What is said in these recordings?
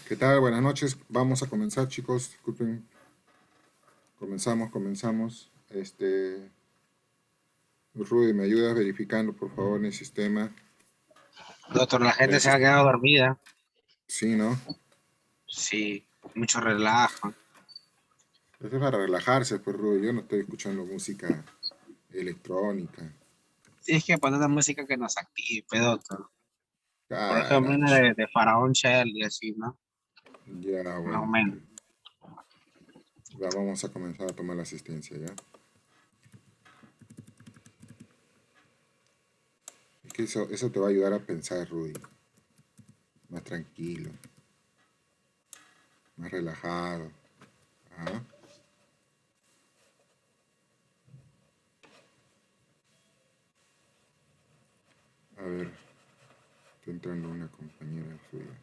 ¿Qué tal? Buenas noches. Vamos a comenzar, chicos. Disculpen. Comenzamos. Rudy, ¿me ayudas verificando, por favor, en el sistema? Doctor, la gente se ha Gracias. quedado dormida. Sí, ¿no? Sí, mucho relajo. Esto es para relajarse, pues, Rudy. Yo no estoy escuchando música electrónica. Tienes que poner una música que nos active, doctor. Por ejemplo, una Caracho. de Faraón Shell y así, ¿no? Ya, Más o bueno. menos. Ya vamos a comenzar a tomar la asistencia, ¿ya? Es que eso te va a ayudar a pensar, Rudy. Más tranquilo, más relajado. ¿Ah? A ver, está entrando una compañera suya.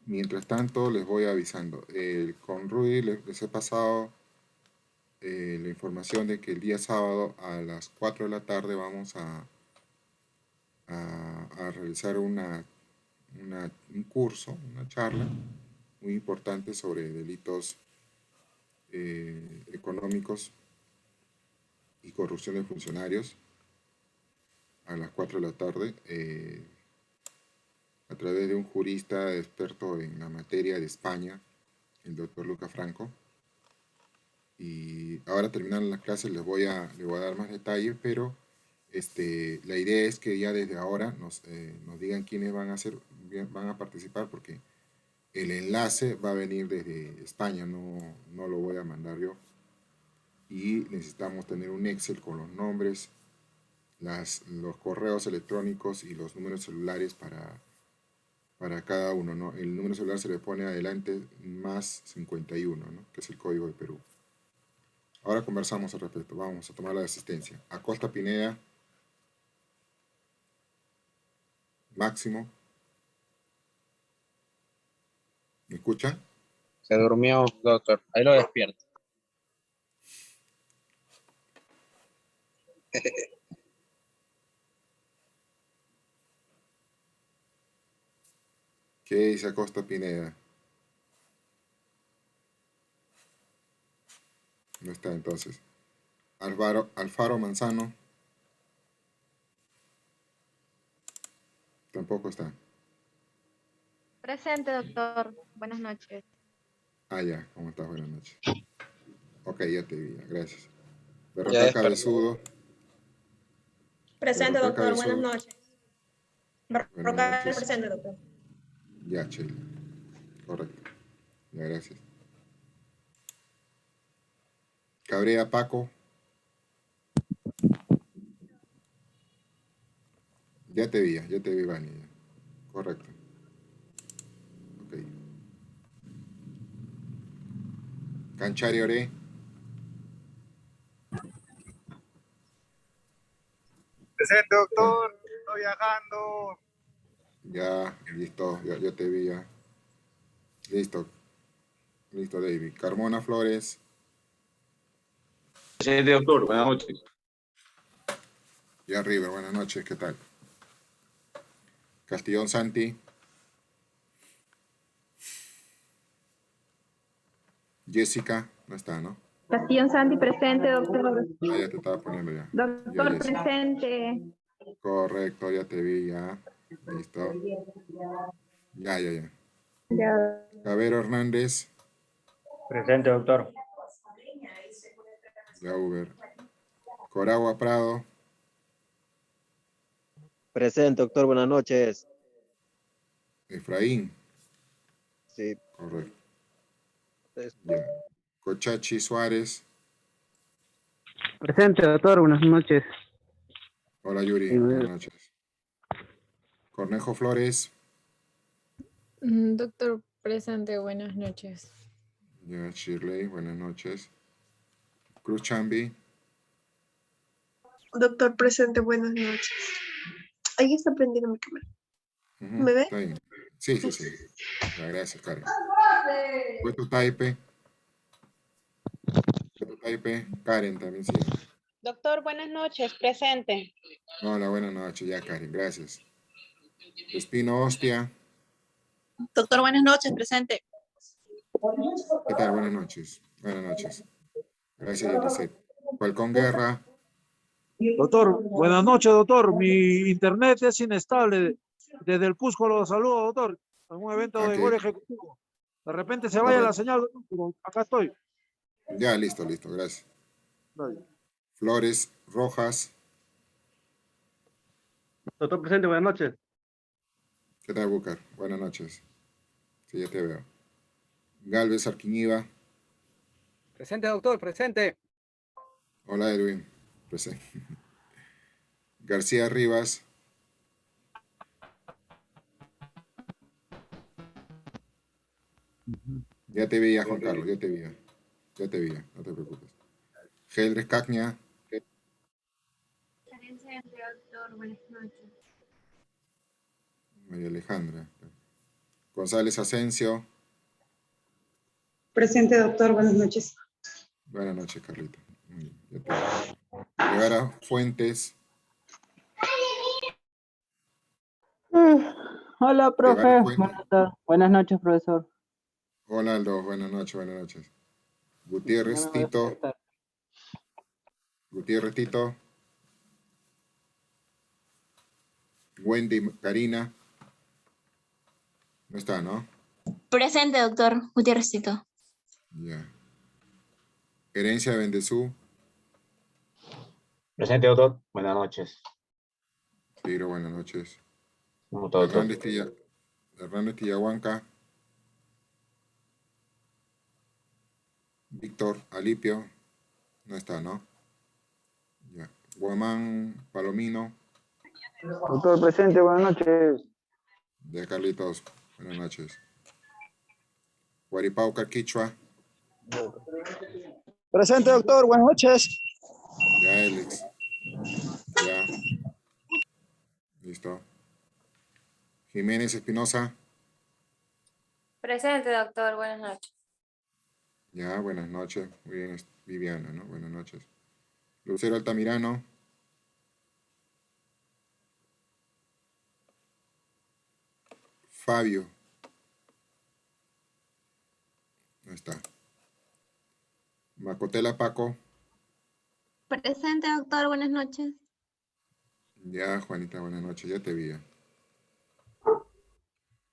Mientras tanto, les voy avisando. Con Rudy les he pasado la información de que el día sábado a las 4 de la tarde vamos a realizar un curso, una charla muy importante sobre delitos económicos y corrupción de funcionarios a las 4 de la tarde a través de un jurista experto en la materia de España, el doctor Luca Franco. Y ahora terminando las clases les voy a dar más detalles, pero la idea es que ya desde ahora nos digan quiénes van a participar, porque el enlace va a venir desde España, no lo voy a mandar yo. Y necesitamos tener un Excel con los nombres, los correos electrónicos y los números celulares para cada uno, ¿no? El número celular se le pone adelante más 51, ¿no? Que es el código de Perú. Ahora conversamos al respecto. Vamos a tomar la asistencia. Acosta Pineda. Máximo. ¿Me escucha? Se durmió, doctor. Ahí lo despierto. ¿Qué dice Acosta Pineda? No está entonces. Alfaro Manzano. Tampoco está. Presente, doctor. Buenas noches. Ah, ya. ¿Cómo estás? Buenas noches. Ok, ya te vi. Gracias. Ya Berrocal despertó. Cabezudo. Presente, Berrocal doctor. Buenas Cabezudo. noches. Buenas Rocal, noches. presente, doctor. Ya, Sheila. Correcto. Ya, gracias. Cabrea Paco. Ya te vi, Vani. Correcto. Ok. Canchari Ore. Presente, doctor. Estoy viajando. Ya, listo. Ya te vi, ya. Listo. Listo, David. Carmona Flores. Presidente, doctor, buenas noches. Ya, River. Buenas noches. ¿Qué tal? Castillón Santi. Jessica. No está, ¿no? Castillón Santi, presente, doctor. Ah, ya te estaba poniendo ya. Ya, Doctor, Jessica. presente. Correcto, ya te vi, ya. Listo. Ya. Ya. Cabero Hernández. Presente, doctor. Ya, Uber. Coragua Prado. Presente, doctor, buenas noches. Efraín. Sí, Correcto. es- Ya. Cochachi Suárez. Presente, doctor, buenas noches. Hola, Yuri. Buenas noches. Cornejo Flores. Doctor presente, buenas noches. Ya, Shirley. Buenas noches. Cruz Chambi. Doctor, presente, buenas noches. Ahí está prendiendo mi cámara. ¿Me ve? Está bien. Sí. Ya, gracias, Karen. Puesto Taipe. Puesto Taipe. Karen también sí. Doctor, buenas noches, presente. Hola, buenas noches. Ya, Karen, gracias. Espino Hostia. Doctor, buenas noches, presente. ¿Qué tal? Buenas noches. Buenas noches. Gracias, Eliseth. Falcón Guerra. Doctor, buenas noches, doctor. Mi internet es inestable. Desde el Cusco lo saludo, doctor. En un evento de Ok. gol ejecutivo. De repente se vaya la Correcto. señal, doctor, pero acá estoy. Ya, listo, listo. Gracias. Vale. Flores Rojas. Doctor presente, buenas noches. ¿Qué tal, Búcar? Buenas noches. Sí, ya te veo. Galvez Arquiñiva. Presente, doctor, presente. Hola, Edwin. Presente. García Rivas. Ya te veía, Juan Carlos, ya te veía. Ya te veía, no te preocupes. Geldres Cagnia. Presente, doctor. Buenas noches. María Alejandra. González Asensio. Presente, doctor. Buenas noches. Buenas noches, Carlita. Muy bien, ya te veo. Guevara Fuentes. Hola, profe. Guevara Fuentes. Buenas noches, profesor. Hola, Aldo. Buenas noches, buenas noches. Gutiérrez Tito. Gutiérrez Tito. Wendy Karina. No está, ¿no? Presente, doctor Gutiérrezcito. Ya. Herencia Bendezú. Presente, doctor. Buenas noches. Tiro, buenas noches. ¿Cómo está, doctor? Hernández Tillahuanca. Víctor Alipio. No está, ¿no? Ya. Guamán Palomino. Doctor, presente, buenas noches. De Carlitos. Buenas noches. Huaripauca Quichua. Presente, doctor, buenas noches. Ya, Alex. Ya. Listo. Jiménez Espinosa. Presente, doctor. Buenas noches. Ya, buenas noches. Muy bien, Viviana, ¿no? Buenas noches. Lucero Altamirano. Fabio. No está. Macotela Paco. Presente, doctor. Buenas noches. Ya, Juanita, buenas noches. Ya te vi.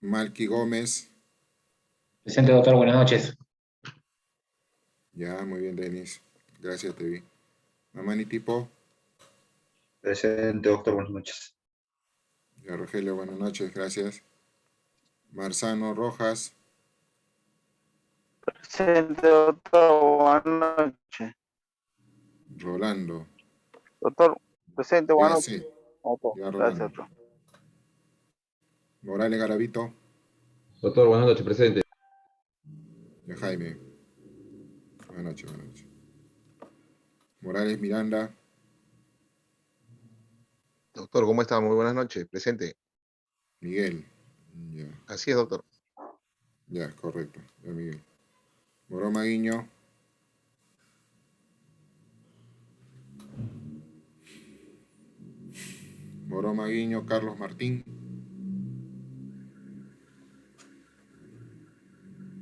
Malky Gómez. Presente, doctor, buenas noches. Ya, muy bien, Denis. Gracias, te vi. Mamani Tipo. Presente, doctor, buenas noches. Ya, Rogelio, buenas noches. Gracias. Marzano Rojas. Presente, doctor, buenas noches. Rolando. Doctor, presente, Ya, buenas noches. sí. Ok, Ya, gracias, Rolando. doctor. Morales Garavito. Doctor, buenas noches, presente. Ya, Jaime. Buenas noches, buenas noches. Morales Miranda. Doctor, ¿cómo está? Muy buenas noches. Presente. Miguel. Ya, Así es, doctor. ya, correcto. Ya, Miguel. Morón Maguiño. Morón Maguiño, Carlos Martín.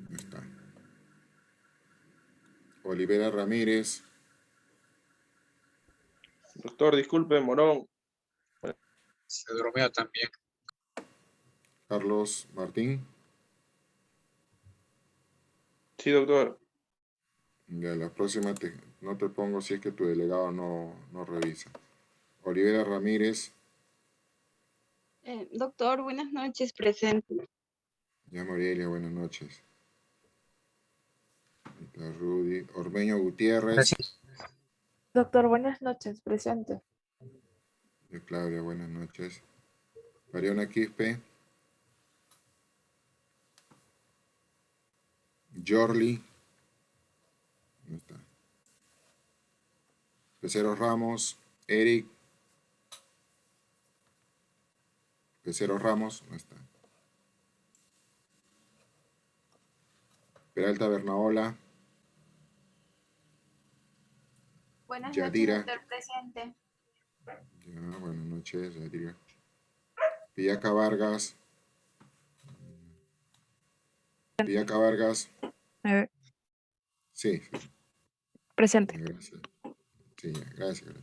No está. Olivera Ramírez. Doctor, disculpe, Morón. Se durmió también. Carlos Martín. Sí, doctor. Ya, la próxima no te pongo si es que tu delegado no revisa. Olivera Ramírez. Doctor, buenas noches, presente. Ya, Morelia, buenas noches. Ahí está Rudy. Ormeño Gutiérrez. Doctor, buenas noches, presente. Ya, Claudia, buenas noches. Mariona Quispe. Jorli. No está. Pecero Ramos. Eric. Pecero Ramos. No está. Peralta Bernaola. Buenas Yadira. noches, doctor presente. Ya, buenas noches, Yadira. Pillaca Vargas. Pillaca Vargas. Sí, sí. Presente. Gracias. Sí, ya, gracias.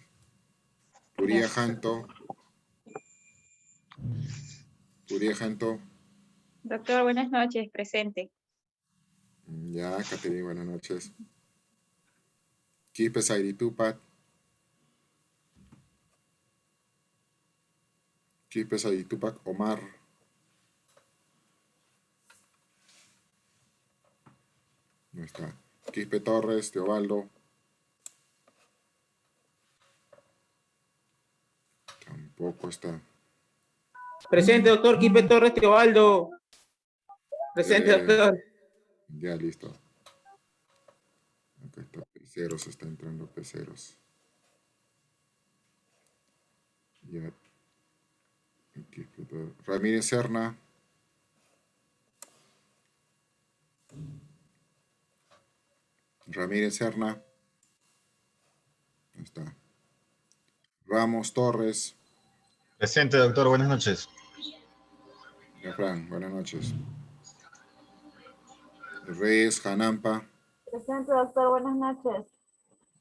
Puría Janto. Puría Janto. Doctor, buenas noches, presente. Ya, Caterina, buenas noches. Quispe Sairitupac. Quispe Sairitupac Omar. No está. Quispe Torres, Teobaldo. Tampoco está. Presente, doctor. Quispe Torres Teobaldo. Presente, doctor. Ya, listo. Acá está Peceros, está entrando Peceros. Ya. Quispe Torres. Ramírez Serna. Ramírez Serna. No está. Ramos Torres. Presente, doctor. Buenas noches. Ya, Fran, buenas noches. Reyes Janampa. Presente, doctor, buenas noches.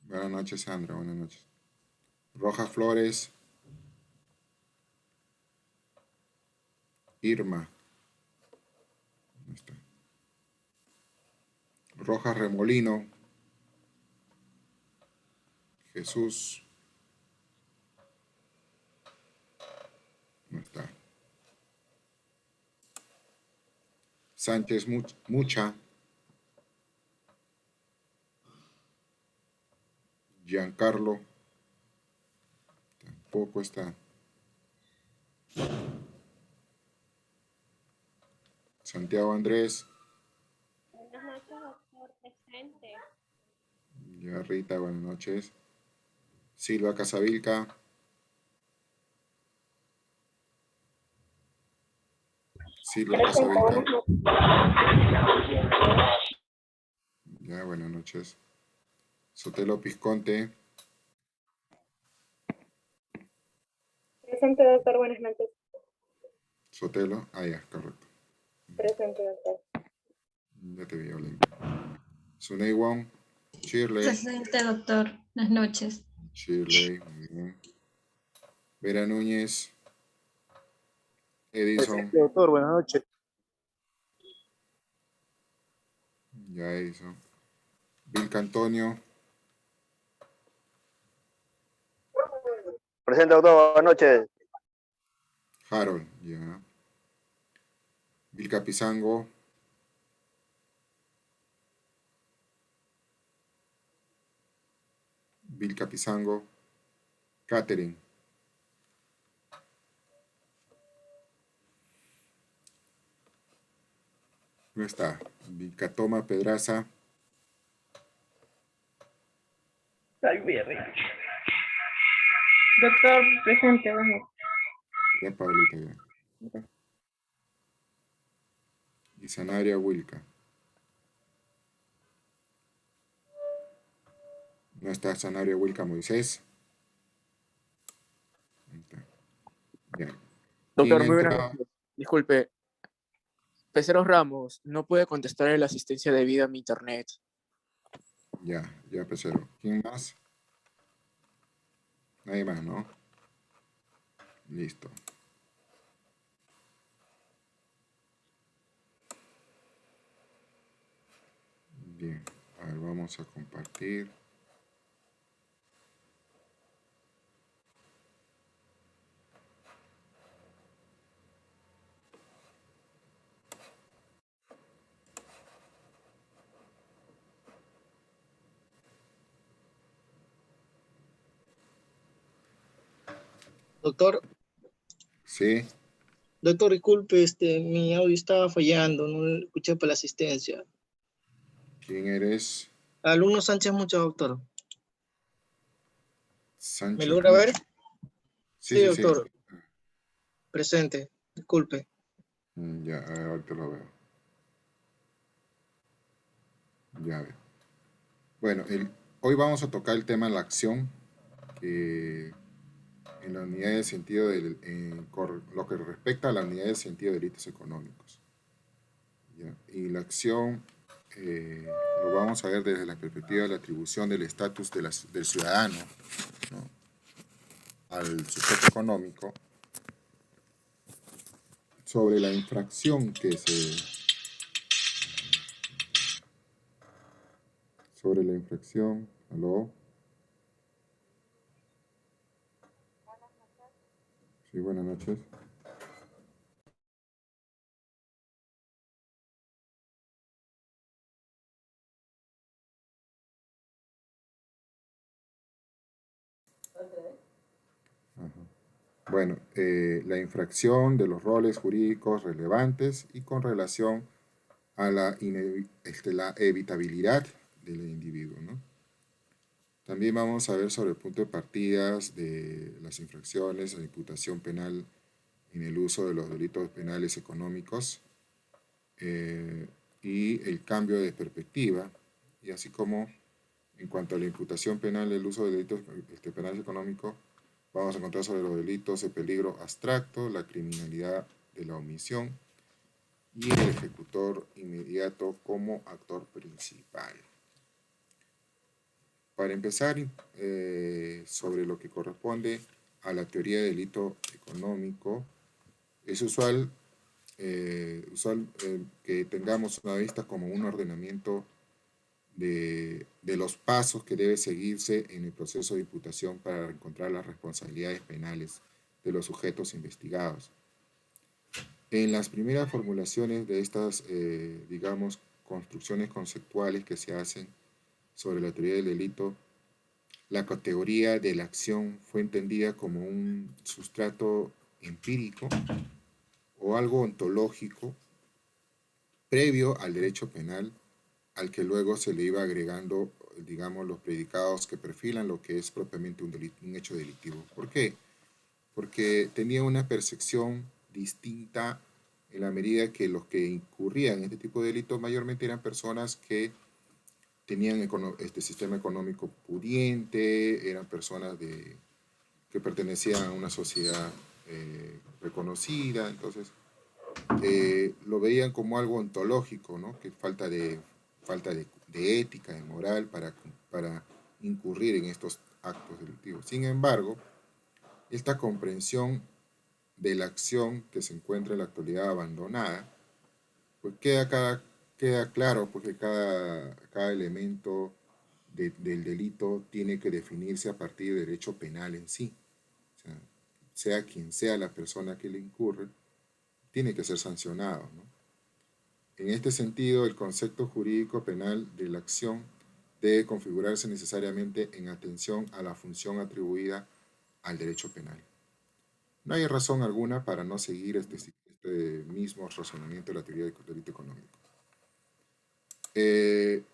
Buenas noches, Sandra. Buenas noches. Rojas Flores. Irma. No está. Rojas Remolino. Jesús. No está. Sánchez Mucha. Giancarlo. Tampoco está. Santiago Andrés. Buenas noches, doctor presente. Ya, Rita, buenas noches. Silva Casavilca. Silva Casavilca. Ya, buenas noches. Sotelo Pisconte. Presente, doctor, buenas noches. Sotelo. Ah, ya, correcto. Presente, doctor. Ya te vi, Olin. Sunei Wong. Shirley. Presente, doctor. Buenas noches. Shirley, muy bien. Vera Núñez. Edison. Presente, doctor, buenas noches. Ya, Edison. Vilca Antonio. Presente, doctor, buenas noches. Harold, ya. Vilca Pizango. Vilca Pizango. Catherine. No está. Vilca Toma Pedraza. Doctor, presente, bueno. Ya, Pablito, ya. Y Sanaria Wilca. No está Sanaria Wilca Moisés. Ahí está. Ya. Doctor, ¿Quién muy entra? buenas noches. Disculpe, Peceros Ramos, no puede contestar en la asistencia debida a mi internet. Ya, Pecero. ¿Quién más? Nadie más, ¿no? Listo. Bien, a ver, vamos a compartir. Doctor, Sí, doctor, disculpe, mi audio estaba fallando, no lo escuché por la asistencia. ¿quién eres? Alumno Sánchez Mucho, doctor. Sánchez. ¿Me logra ver? Sí, sí, doctor. sí. Presente, disculpe. Ya, a ver, ahorita lo veo. Ya ve. Bueno, hoy vamos a tocar el tema de la acción, que en la unidad de sentido, lo que respecta a la unidad de sentido de delitos económicos. ¿Ya? Y la acción lo vamos a ver desde la perspectiva de la atribución del estatus del ciudadano, ¿no?, al sujeto económico sobre la infracción ¿aló? Sí, buenas noches. Ajá. Bueno, la infracción de los roles jurídicos relevantes y con relación a la evitabilidad del individuo, ¿no? También vamos a ver sobre el punto de partidas de las infracciones, la imputación penal en el uso de los delitos penales económicos y el cambio de perspectiva, y así como en cuanto a la imputación penal del uso de delitos penales económicos, vamos a encontrar sobre los delitos de peligro abstracto, la criminalidad de la omisión y el ejecutor inmediato como actor principal. Para empezar, sobre lo que corresponde a la teoría del delito económico, es usual que tengamos una vista como un ordenamiento de los pasos que debe seguirse en el proceso de imputación para encontrar las responsabilidades penales de los sujetos investigados. En las primeras formulaciones de estas, digamos, construcciones conceptuales que se hacen sobre la teoría del delito, la categoría de la acción fue entendida como un sustrato empírico o algo ontológico previo al derecho penal, al que luego se le iba agregando, digamos, los predicados que perfilan lo que es propiamente un hecho delictivo. ¿Por qué? Porque tenía una percepción distinta en la medida que los que incurrían en este tipo de delitos mayormente eran personas que tenían este sistema económico pudiente, eran personas que pertenecían a una sociedad reconocida, entonces lo veían como algo ontológico, ¿no? Que falta de ética, de moral para incurrir en estos actos delictivos. Sin embargo, esta comprensión de la acción que se encuentra en la actualidad abandonada, pues queda claro porque cada elemento del delito tiene que definirse a partir del derecho penal en sí. O sea quien sea la persona que le incurre, tiene que ser sancionado, ¿no? En este sentido, el concepto jurídico penal de la acción debe configurarse necesariamente en atención a la función atribuida al derecho penal. No hay razón alguna para no seguir este mismo razonamiento de la teoría del delito económico.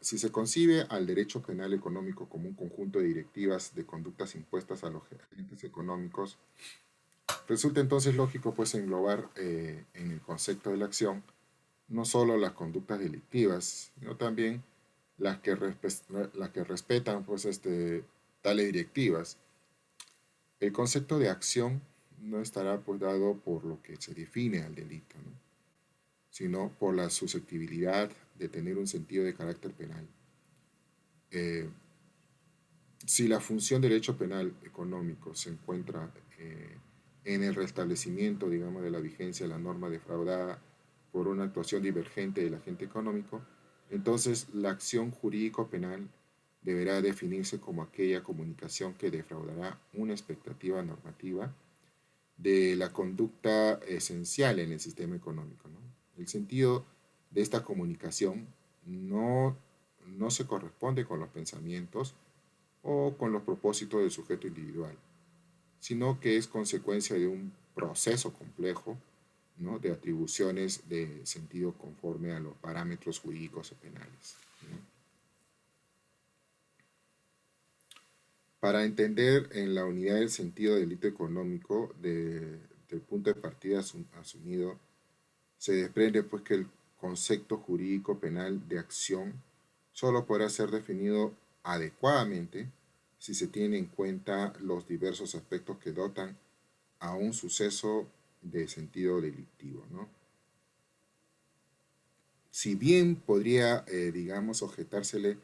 Si se concibe al derecho penal económico como un conjunto de directivas de conductas impuestas a los agentes económicos, resulta entonces lógico pues englobar en el concepto de la acción no solo las conductas delictivas, sino también las que respetan pues, tales directivas. El concepto de acción no estará pues, dado por lo que se define al delito, ¿no?, sino por la susceptibilidad de tener un sentido de carácter penal. Si la función del derecho penal económico se encuentra en el restablecimiento, digamos, de la vigencia de la norma defraudada por una actuación divergente del agente económico, entonces la acción jurídico-penal deberá definirse como aquella comunicación que defraudará una expectativa normativa de la conducta esencial en el sistema económico, ¿no? El sentido de esta comunicación no se corresponde con los pensamientos o con los propósitos del sujeto individual, sino que es consecuencia de un proceso complejo, ¿no?, de atribuciones de sentido conforme a los parámetros jurídicos o penales, ¿no? Para entender en la unidad del sentido del delito económico del punto de partida asumido, se desprende pues que el concepto jurídico penal de acción solo podrá ser definido adecuadamente si se tiene en cuenta los diversos aspectos que dotan a un suceso de sentido delictivo, ¿no? Si bien podría, digamos, objetársele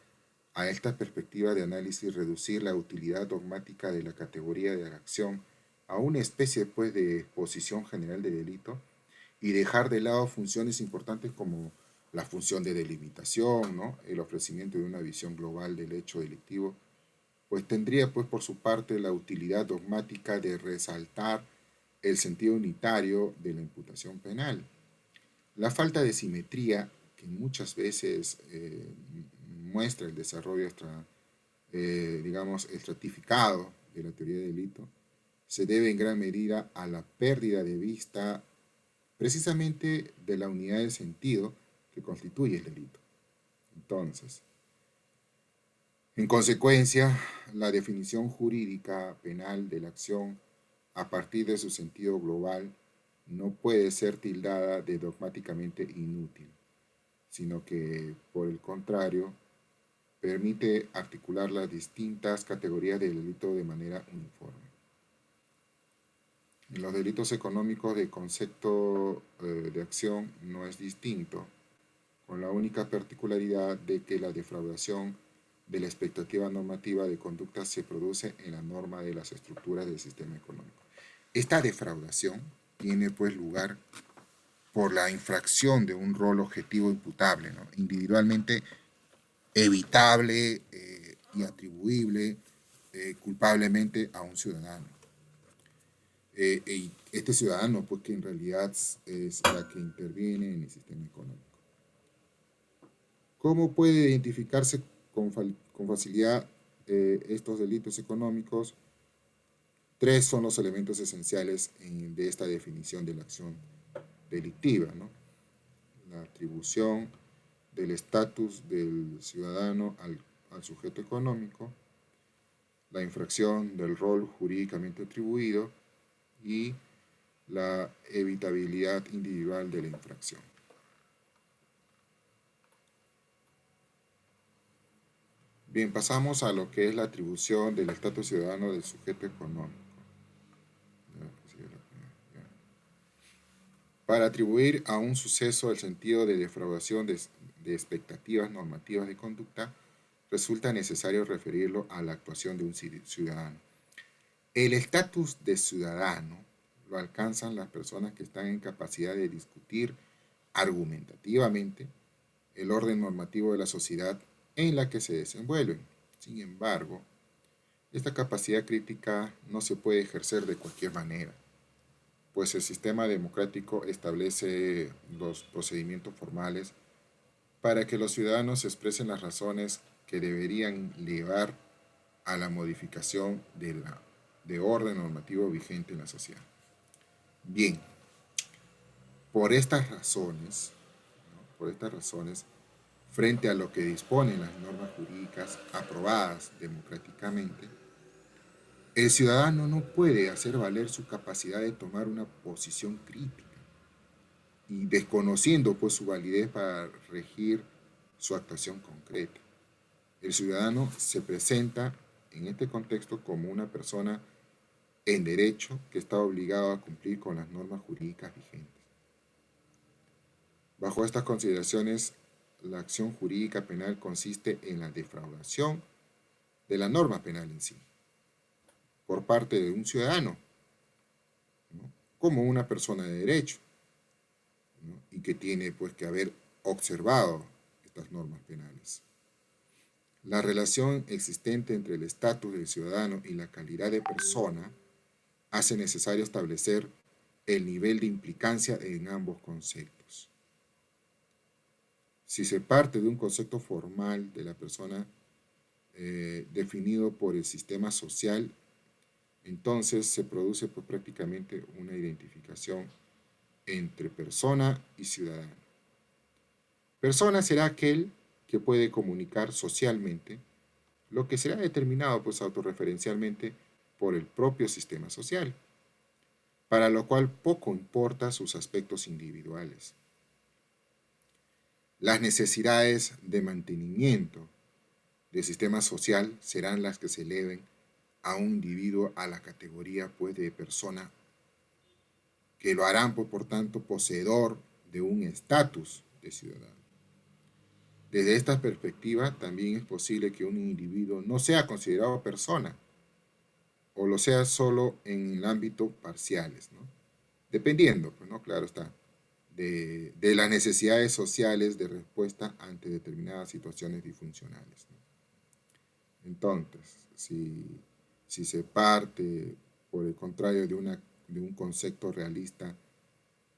a esta perspectiva de análisis reducir la utilidad dogmática de la categoría de la acción a una especie pues, de exposición general de delito y dejar de lado funciones importantes como la función de delimitación, ¿no? El ofrecimiento de una visión global del hecho delictivo, pues tendría pues por su parte la utilidad dogmática de resaltar el sentido unitario de la imputación penal. La falta de simetría que muchas veces muestra el desarrollo digamos, estratificado de la teoría del delito, se debe en gran medida a la pérdida de vista precisamente de la unidad del sentido que constituye el delito. Entonces, en consecuencia, la definición jurídica penal de la acción a partir de su sentido global no puede ser tildada de dogmáticamente inútil, sino que, por el contrario, permite articular las distintas categorías del delito de manera uniforme. En los delitos económicos de concepto de acción no es distinto, con la única particularidad de que la defraudación de la expectativa normativa de conducta se produce en la norma de las estructuras del sistema económico. Esta defraudación tiene pues lugar por la infracción de un rol objetivo imputable, ¿no? Individualmente evitable y atribuible culpablemente a un ciudadano. Y este ciudadano, pues que en realidad es la que interviene en el sistema económico. ¿Cómo puede identificarse con facilidad estos delitos económicos? Tres son los elementos esenciales de esta definición de la acción delictiva, ¿no? La atribución del estatus del ciudadano al sujeto económico, la infracción del rol jurídicamente atribuido y la evitabilidad individual de la infracción. Bien, pasamos a lo que es la atribución del estatus ciudadano del sujeto económico. Para atribuir a un suceso el sentido de defraudación de expectativas normativas de conducta, resulta necesario referirlo a la actuación de un ciudadano. El estatus de ciudadano lo alcanzan las personas que están en capacidad de discutir argumentativamente el orden normativo de la sociedad en la que se desenvuelven. Sin embargo, esta capacidad crítica no se puede ejercer de cualquier manera, pues el sistema democrático establece los procedimientos formales para que los ciudadanos expresen las razones que deberían llevar a la modificación de orden normativo vigente en la sociedad. Bien, por estas razones, frente a lo que disponen las normas jurídicas aprobadas democráticamente, el ciudadano no puede hacer valer su capacidad de tomar una posición crítica y desconociendo pues su validez para regir su actuación concreta. El ciudadano se presenta en este contexto como una persona en derecho que está obligado a cumplir con las normas jurídicas vigentes. Bajo estas consideraciones, la acción jurídica penal consiste en la defraudación de la norma penal en sí, por parte de un ciudadano, ¿no? Como una persona de derecho, ¿no? Y que tiene pues que haber observado estas normas penales. La relación existente entre el estatus del ciudadano y la calidad de persona hace necesario establecer el nivel de implicancia en ambos conceptos. Si se parte de un concepto formal de la persona definido por el sistema social, entonces se produce pues, prácticamente una identificación entre persona y ciudadano. Persona será aquel que puede comunicar socialmente lo que será determinado pues, autorreferencialmente por el propio sistema social, para lo cual poco importa sus aspectos individuales. Las necesidades de mantenimiento del sistema social serán las que se eleven a un individuo a la categoría pues, de persona que lo harán, pues, por tanto, poseedor de un estatus de ciudadano. Desde esta perspectiva, también es posible que un individuo no sea considerado persona, o lo sea solo en el ámbito parciales, ¿no? Dependiendo, pues, ¿no? Claro está, de las necesidades sociales de respuesta ante determinadas situaciones disfuncionales, ¿no? Entonces, si se parte, por el contrario, de un concepto realista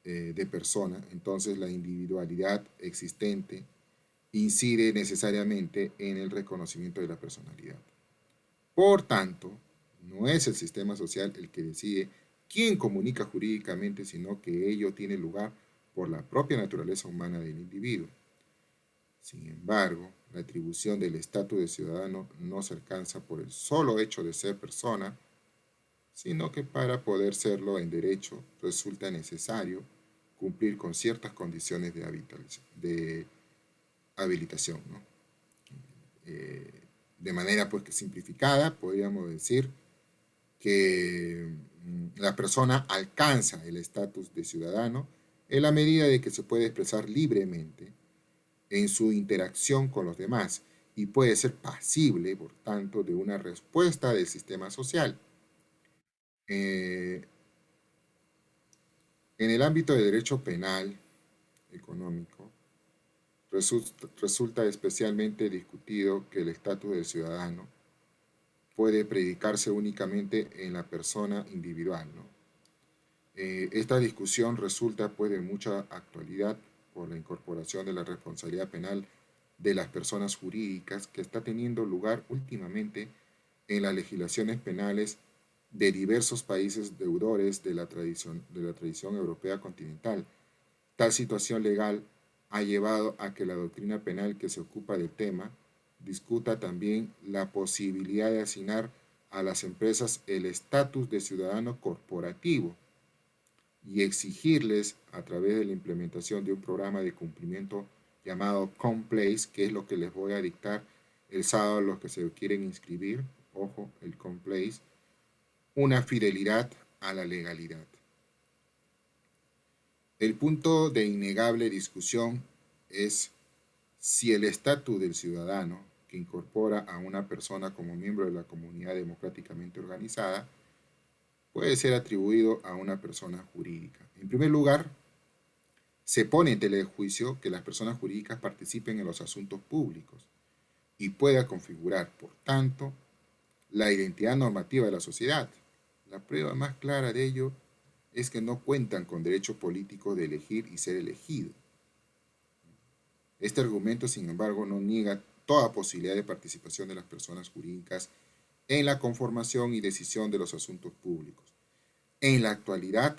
de persona, entonces la individualidad existente incide necesariamente en el reconocimiento de la personalidad. Por tanto, no es el sistema social el que decide quién comunica jurídicamente, sino que ello tiene lugar por la propia naturaleza humana del individuo. Sin embargo, la atribución del estatus de ciudadano no se alcanza por el solo hecho de ser persona, sino que para poder serlo en derecho resulta necesario cumplir con ciertas condiciones de habilitación, ¿no? De manera pues que simplificada, podríamos decir que la persona alcanza el estatus de ciudadano en la medida de que se puede expresar libremente en su interacción con los demás y puede ser pasible, por tanto, de una respuesta del sistema social. En el ámbito de derecho penal económico, resulta especialmente discutido que el estatus de ciudadano puede predicarse únicamente en la persona individual, ¿no? Esta discusión resulta pues de mucha actualidad por la incorporación de la responsabilidad penal de las personas jurídicas que está teniendo lugar últimamente en las legislaciones penales de diversos países deudores de la tradición europea continental. Tal situación legal ha llevado a que la doctrina penal que se ocupa del tema discuta también la posibilidad de asignar a las empresas el estatus de ciudadano corporativo y exigirles a través de la implementación de un programa de cumplimiento llamado COMPLACE, que es lo que les voy a dictar el sábado a los que se quieren inscribir, ojo, el COMPLACE, una fidelidad a la legalidad. El punto de innegable discusión es si el estatus del ciudadano que incorpora a una persona como miembro de la comunidad democráticamente organizada puede ser atribuido a una persona jurídica. En primer lugar, se pone en tela de juicio que las personas jurídicas participen en los asuntos públicos y pueda configurar, por tanto, la identidad normativa de la sociedad. La prueba más clara de ello es que no cuentan con derecho político de elegir y ser elegido. Este argumento, sin embargo, no niega toda posibilidad de participación de las personas jurídicas en la conformación y decisión de los asuntos públicos. En la actualidad,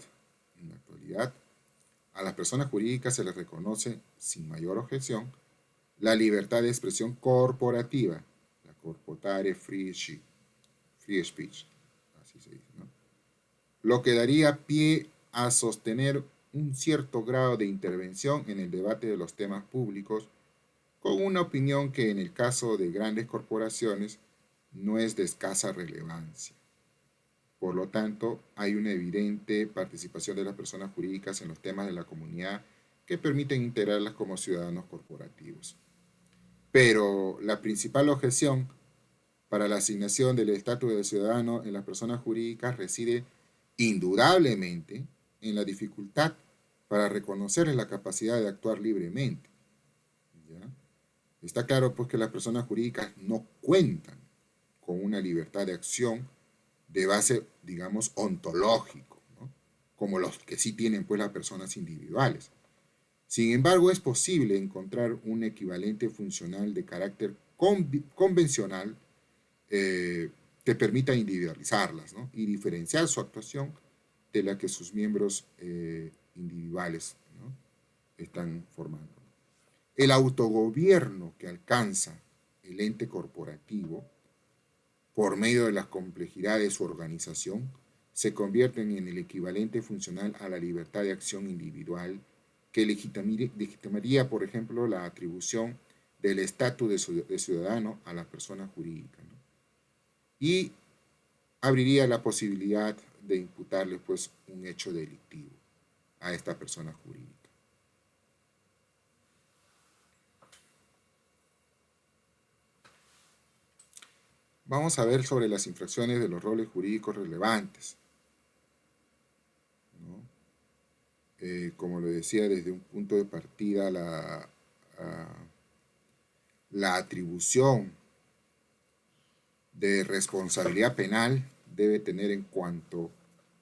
a las personas jurídicas se les reconoce, sin mayor objeción, la libertad de expresión corporativa, la corporate free speech, así se dice, ¿no? Lo que daría pie a sostener un cierto grado de intervención en el debate de los temas públicos, con una opinión que en el caso de grandes corporaciones no es de escasa relevancia. Por lo tanto, hay una evidente participación de las personas jurídicas en los temas de la comunidad que permiten integrarlas como ciudadanos corporativos. Pero la principal objeción para la asignación del estatus de ciudadano en las personas jurídicas reside indudablemente en la dificultad para reconocerles la capacidad de actuar libremente. ¿Ya? Está claro pues que las personas jurídicas no cuentan con una libertad de acción de base, digamos, ontológico, ¿no? Como los que sí tienen pues las personas individuales. Sin embargo, es posible encontrar un equivalente funcional de carácter convencional que permita individualizarlas, ¿no? Y diferenciar su actuación de la que sus miembros individuales, ¿no?, están formando. El autogobierno que alcanza el ente corporativo por medio de las complejidades de su organización se convierte en el equivalente funcional a la libertad de acción individual que legitimaría, por ejemplo, la atribución del estatus de ciudadano a la persona jurídica, ¿no? Y abriría la posibilidad de imputarle, pues, un hecho delictivo a esta persona jurídica. Vamos a ver sobre las infracciones de los roles jurídicos relevantes, ¿no? Como lo decía, desde un punto de partida, la atribución de responsabilidad penal debe tener en cuanto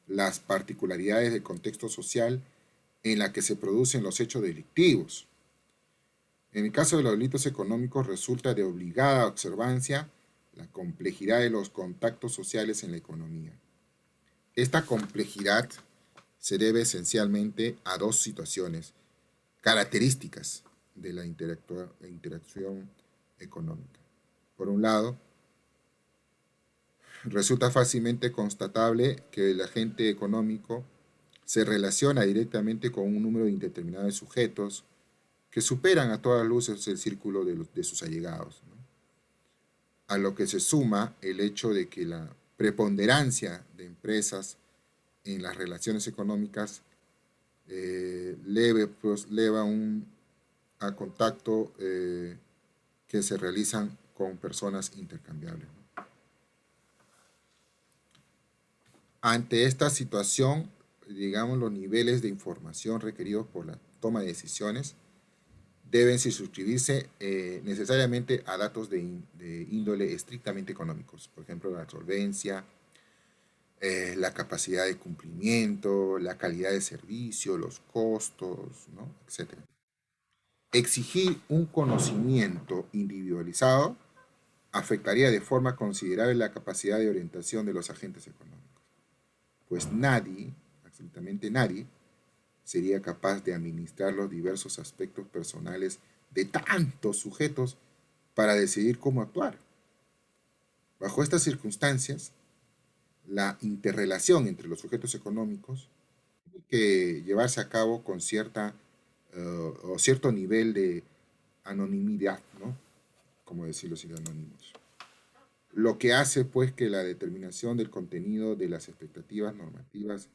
las particularidades del contexto social en la que se producen los hechos delictivos. En el caso de los delitos económicos resulta de obligada observancia la complejidad de los contactos sociales en la economía. Esta complejidad se debe esencialmente a dos situaciones características de la interacción económica. Por un lado, resulta fácilmente constatable que el agente económico se relaciona directamente con un número indeterminado de sujetos que superan a todas luces el círculo de sus allegados, ¿no? A lo que se suma el hecho de que la preponderancia de empresas en las relaciones económicas leva a contacto que se realizan con personas intercambiables, ¿no? Ante esta situación, digamos, los niveles de información requeridos por la toma de decisiones deben circunscribirse necesariamente a datos de índole estrictamente económicos, por ejemplo, la solvencia, la capacidad de cumplimiento, la calidad de servicio, los costos, ¿no?, etc. Exigir un conocimiento individualizado afectaría de forma considerable la capacidad de orientación de los agentes económicos, pues nadie, absolutamente nadie, sería capaz de administrar los diversos aspectos personales de tantos sujetos para decidir cómo actuar. Bajo estas circunstancias, la interrelación entre los sujetos económicos tiene que llevarse a cabo con cierto nivel de anonimidad, ¿no?, como decirlo sin anónimos. Lo que hace, pues, que la determinación del contenido de las expectativas normativas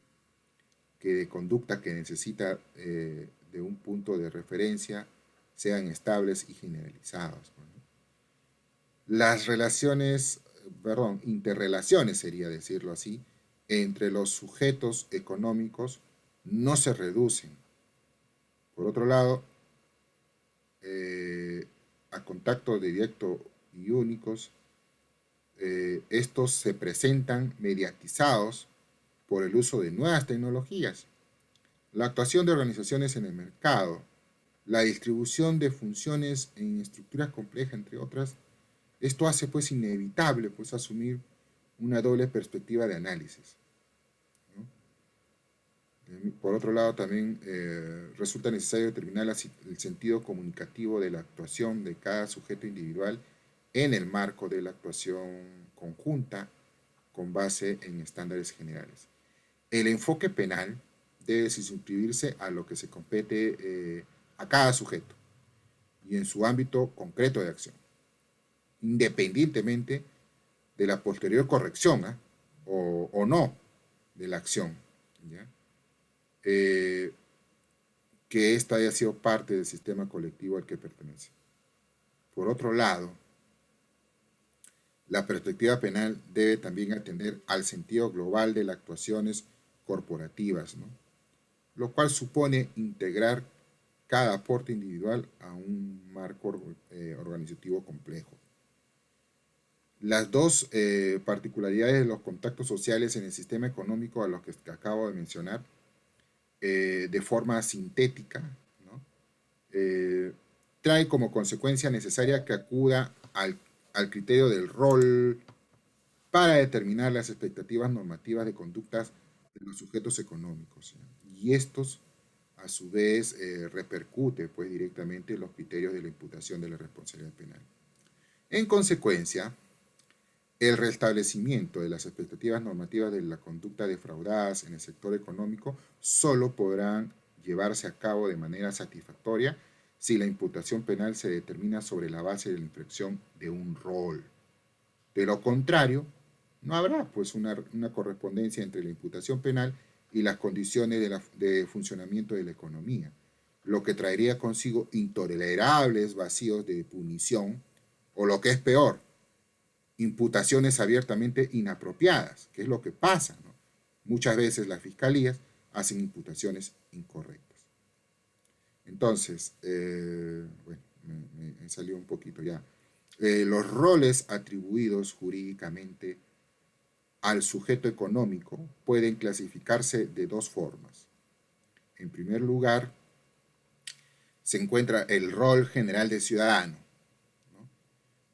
de conducta que necesita de un punto de referencia sean estables y generalizados, ¿no? Las interrelaciones, sería decirlo así, entre los sujetos económicos no se reducen. Por otro lado, a contacto directo y únicos, estos se presentan mediatizados por el uso de nuevas tecnologías, la actuación de organizaciones en el mercado, la distribución de funciones en estructuras complejas, entre otras. Esto hace, pues, inevitable, pues, asumir una doble perspectiva de análisis, ¿no? Por otro lado, también resulta necesario determinar el sentido comunicativo de la actuación de cada sujeto individual en el marco de la actuación conjunta con base en estándares generales. El enfoque penal debe circunscribirse a lo que se compete a cada sujeto y en su ámbito concreto de acción, independientemente de la posterior corrección o no de la acción, ¿ya? Que ésta haya sido parte del sistema colectivo al que pertenece. Por otro lado, la perspectiva penal debe también atender al sentido global de las actuaciones corporativas, ¿no?, lo cual supone integrar cada aporte individual a un marco organizativo complejo. Las dos particularidades de los contactos sociales en el sistema económico a los que acabo de mencionar, de forma sintética, ¿no?, trae como consecuencia necesaria que acuda al criterio del rol para determinar las expectativas normativas de conductas de los sujetos económicos, ¿sí? Y estos, a su vez, repercute, pues, directamente en los criterios de la imputación de la responsabilidad penal. En consecuencia, el restablecimiento de las expectativas normativas de la conducta defraudadas en el sector económico solo podrán llevarse a cabo de manera satisfactoria si la imputación penal se determina sobre la base de la infracción de un rol. De lo contrario, no habrá pues una correspondencia entre la imputación penal y las condiciones de funcionamiento de la economía, lo que traería consigo intolerables vacíos de punición, o lo que es peor, imputaciones abiertamente inapropiadas, que es lo que pasa, ¿no? Muchas veces las fiscalías hacen imputaciones incorrectas. Entonces, bueno, me salió un poquito ya. Los roles atribuidos jurídicamente al sujeto económico pueden clasificarse de dos formas. En primer lugar, se encuentra el rol general de ciudadano, ¿no?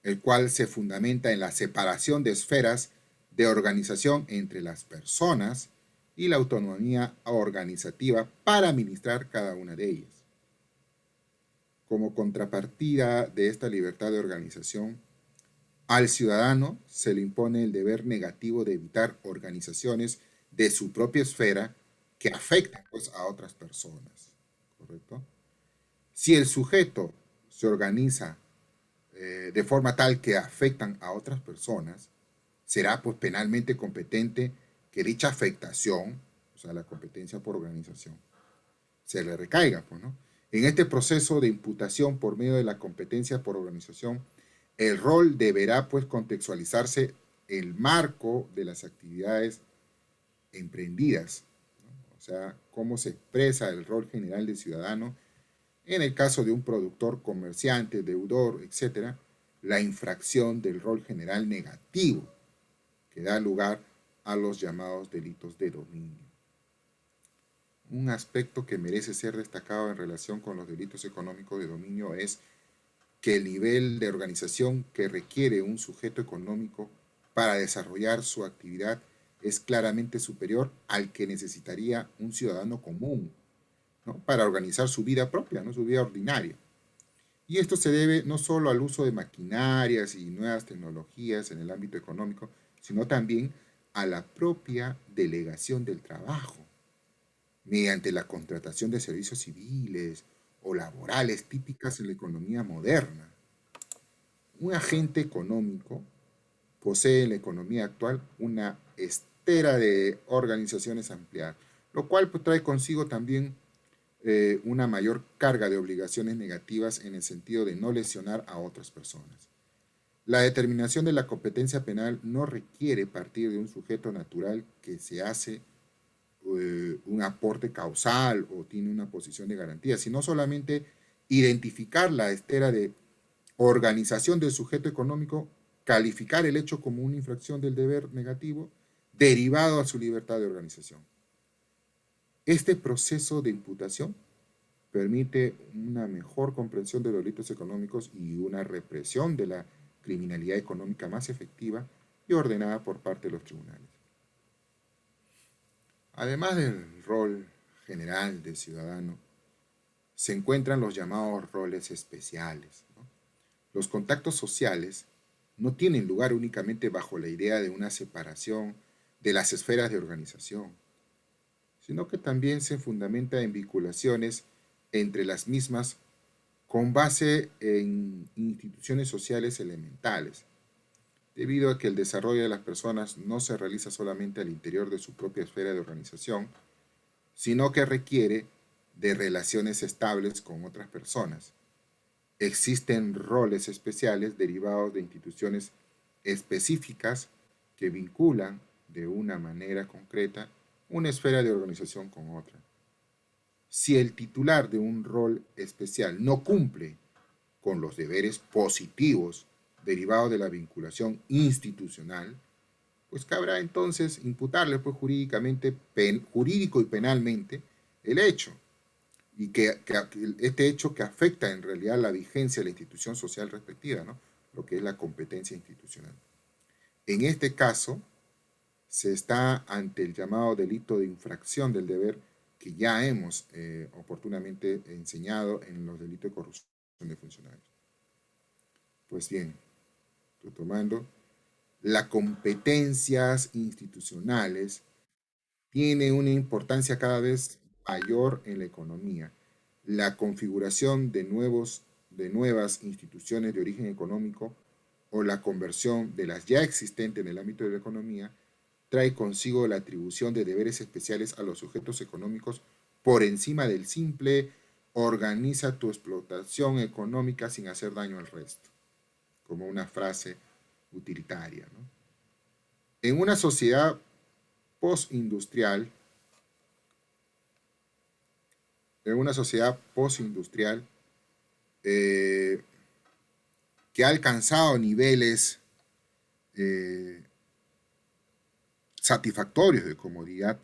El cual se fundamenta en la separación de esferas de organización entre las personas y la autonomía organizativa para administrar cada una de ellas. Como contrapartida de esta libertad de organización, al ciudadano se le impone el deber negativo de evitar organizaciones de su propia esfera que afectan pues, a otras personas, ¿correcto? Si el sujeto se organiza de forma tal que afectan a otras personas, será pues penalmente competente que dicha afectación, o sea, la competencia por organización, se le recaiga, pues, ¿no? En este proceso de imputación por medio de la competencia por organización, el rol deberá pues contextualizarse el marco de las actividades emprendidas, ¿no? O sea, cómo se expresa el rol general de ciudadano en el caso de un productor, comerciante, deudor, etc., la infracción del rol general negativo que da lugar a los llamados delitos de dominio. Un aspecto que merece ser destacado en relación con los delitos económicos de dominio es que el nivel de organización que requiere un sujeto económico para desarrollar su actividad es claramente superior al que necesitaría un ciudadano común, ¿no? Para organizar su vida propia, ¿no? Su vida ordinaria. Y esto se debe no solo al uso de maquinarias y nuevas tecnologías en el ámbito económico, sino también a la propia delegación del trabajo, mediante la contratación de servicios civiles o laborales típicas en la economía moderna. Un agente económico posee en la economía actual una estera de organizaciones ampliadas, lo cual pues, trae consigo también una mayor carga de obligaciones negativas en el sentido de no lesionar a otras personas. La determinación de la competencia penal no requiere partir de un sujeto natural que se hace un aporte causal o tiene una posición de garantía, sino solamente identificar la estera de organización del sujeto económico, calificar el hecho como una infracción del deber negativo derivado a su libertad de organización. Este proceso de imputación permite una mejor comprensión de los delitos económicos y una represión de la criminalidad económica más efectiva y ordenada por parte de los tribunales. Además del rol general del ciudadano, se encuentran los llamados roles especiales, ¿no? Los contactos sociales no tienen lugar únicamente bajo la idea de una separación de las esferas de organización, sino que también se fundamenta en vinculaciones entre las mismas con base en instituciones sociales elementales, debido a que el desarrollo de las personas no se realiza solamente al interior de su propia esfera de organización, sino que requiere de relaciones estables con otras personas. Existen roles especiales derivados de instituciones específicas que vinculan de una manera concreta una esfera de organización con otra. Si el titular de un rol especial no cumple con los deberes positivos derivados de la vinculación institucional, pues cabrá entonces imputarle pues, jurídico y penalmente el hecho, y que este hecho que afecta en realidad la vigencia de la institución social respectiva, ¿no? Lo que es la competencia institucional. En este caso, se está ante el llamado delito de infracción del deber que ya hemos oportunamente enseñado en los delitos de corrupción de funcionarios. Pues bien, retomando, las competencias institucionales tienen una importancia cada vez mayor en la economía, la configuración de nuevas instituciones de origen económico o la conversión de las ya existentes en el ámbito de la economía trae consigo la atribución de deberes especiales a los sujetos económicos por encima del simple organiza tu explotación económica sin hacer daño al resto, como una frase utilitaria, ¿no? En una sociedad postindustrial, que ha alcanzado niveles satisfactorios de comodidad,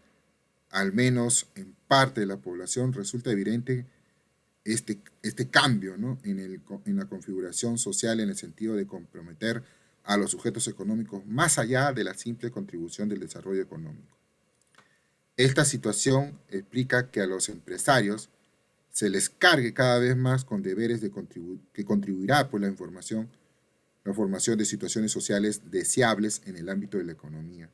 al menos en parte de la población, resulta evidente este cambio, ¿no?, en la configuración social en el sentido de comprometer a los sujetos económicos más allá de la simple contribución del desarrollo económico. Esta situación explica que a los empresarios se les cargue cada vez más con deberes que contribuirá por la formación de situaciones sociales deseables en el ámbito de la economía,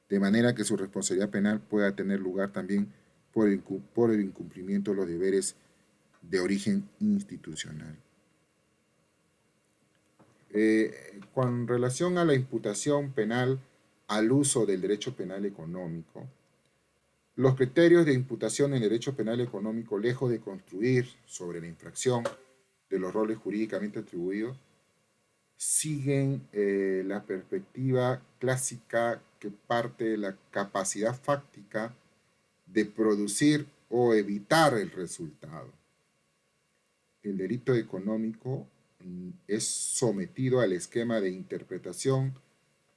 de manera que su responsabilidad penal pueda tener lugar también por el incumplimiento de los deberes de origen institucional. Con relación a la imputación penal al uso del derecho penal económico, los criterios de imputación en derecho penal económico, lejos de construir sobre la infracción de los roles jurídicamente atribuidos, siguen la perspectiva clásica que parte de la capacidad fáctica de producir o evitar el resultado. El delito económico es sometido al esquema de interpretación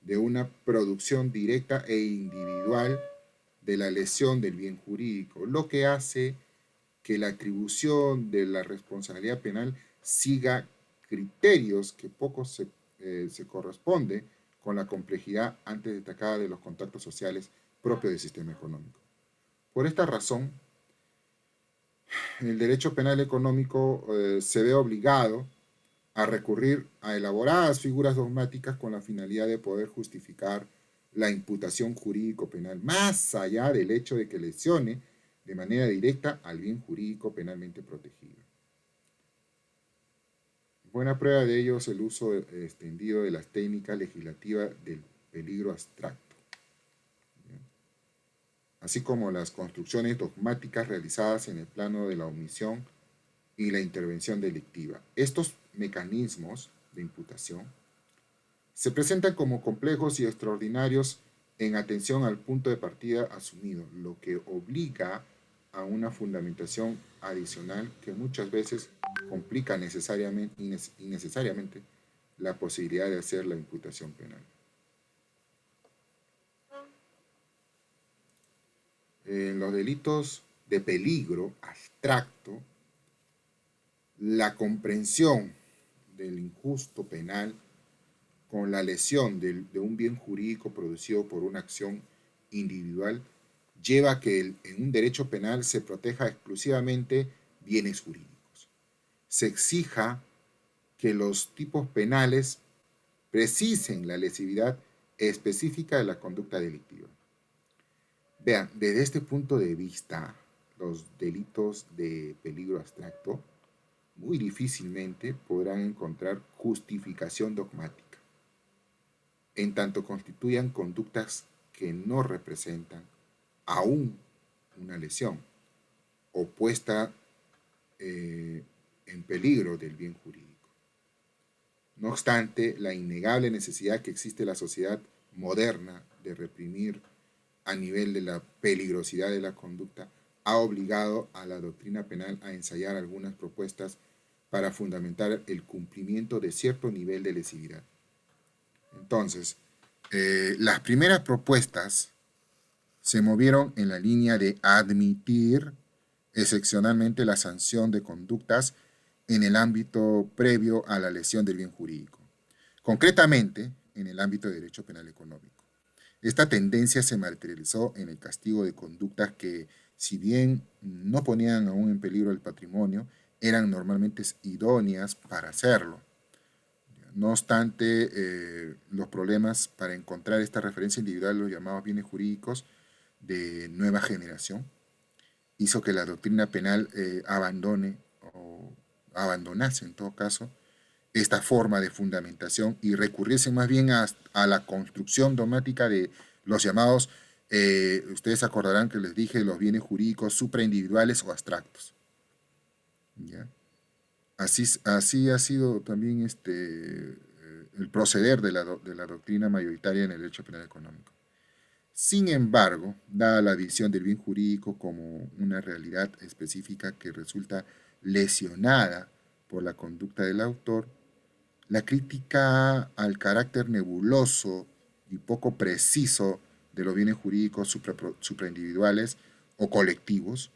de una producción directa e individual de la lesión del bien jurídico, lo que hace que la atribución de la responsabilidad penal siga criterios que poco se corresponde con la complejidad antes destacada de los contactos sociales propios del sistema económico. Por esta razón, el derecho penal económico se ve obligado a recurrir a elaboradas figuras dogmáticas con la finalidad de poder justificar la imputación jurídico-penal, más allá del hecho de que lesione de manera directa al bien jurídico penalmente protegido. Buena prueba de ello es el uso extendido de las técnicas legislativas del peligro abstracto, así como las construcciones dogmáticas realizadas en el plano de la omisión y la intervención delictiva. Estos mecanismos de imputación se presentan como complejos y extraordinarios en atención al punto de partida asumido, lo que obliga a una fundamentación adicional que muchas veces complica innecesariamente la posibilidad de hacer la imputación penal. En los delitos de peligro abstracto, la comprensión del injusto penal con la lesión de un bien jurídico producido por una acción individual lleva a que en un derecho penal se proteja exclusivamente bienes jurídicos. Se exija que los tipos penales precisen la lesividad específica de la conducta delictiva. Vean, desde este punto de vista, los delitos de peligro abstracto muy difícilmente podrán encontrar justificación dogmática, en tanto constituyan conductas que no representan aún una lesión o puesta en peligro del bien jurídico. No obstante, la innegable necesidad que existe en la sociedad moderna de reprimir a nivel de la peligrosidad de la conducta ha obligado a la doctrina penal a ensayar algunas propuestas para fundamentar el cumplimiento de cierto nivel de lesividad. Entonces, las primeras propuestas se movieron en la línea de admitir excepcionalmente la sanción de conductas en el ámbito previo a la lesión del bien jurídico, concretamente en el ámbito de derecho penal económico. Esta tendencia se materializó en el castigo de conductas que, si bien no ponían aún en peligro el patrimonio, eran normalmente idóneas para hacerlo. No obstante, los problemas para encontrar esta referencia individual, los llamados bienes jurídicos de nueva generación, hizo que la doctrina penal abandonase en todo caso esta forma de fundamentación y recurriese más bien a la construcción dogmática de los llamados, ustedes acordarán que les dije, los bienes jurídicos supraindividuales o abstractos. ¿Ya? Así ha sido también el proceder de la doctrina mayoritaria en el derecho penal económico. Sin embargo, dada la visión del bien jurídico como una realidad específica que resulta lesionada por la conducta del autor, la crítica al carácter nebuloso y poco preciso de los bienes jurídicos supraindividuales o colectivos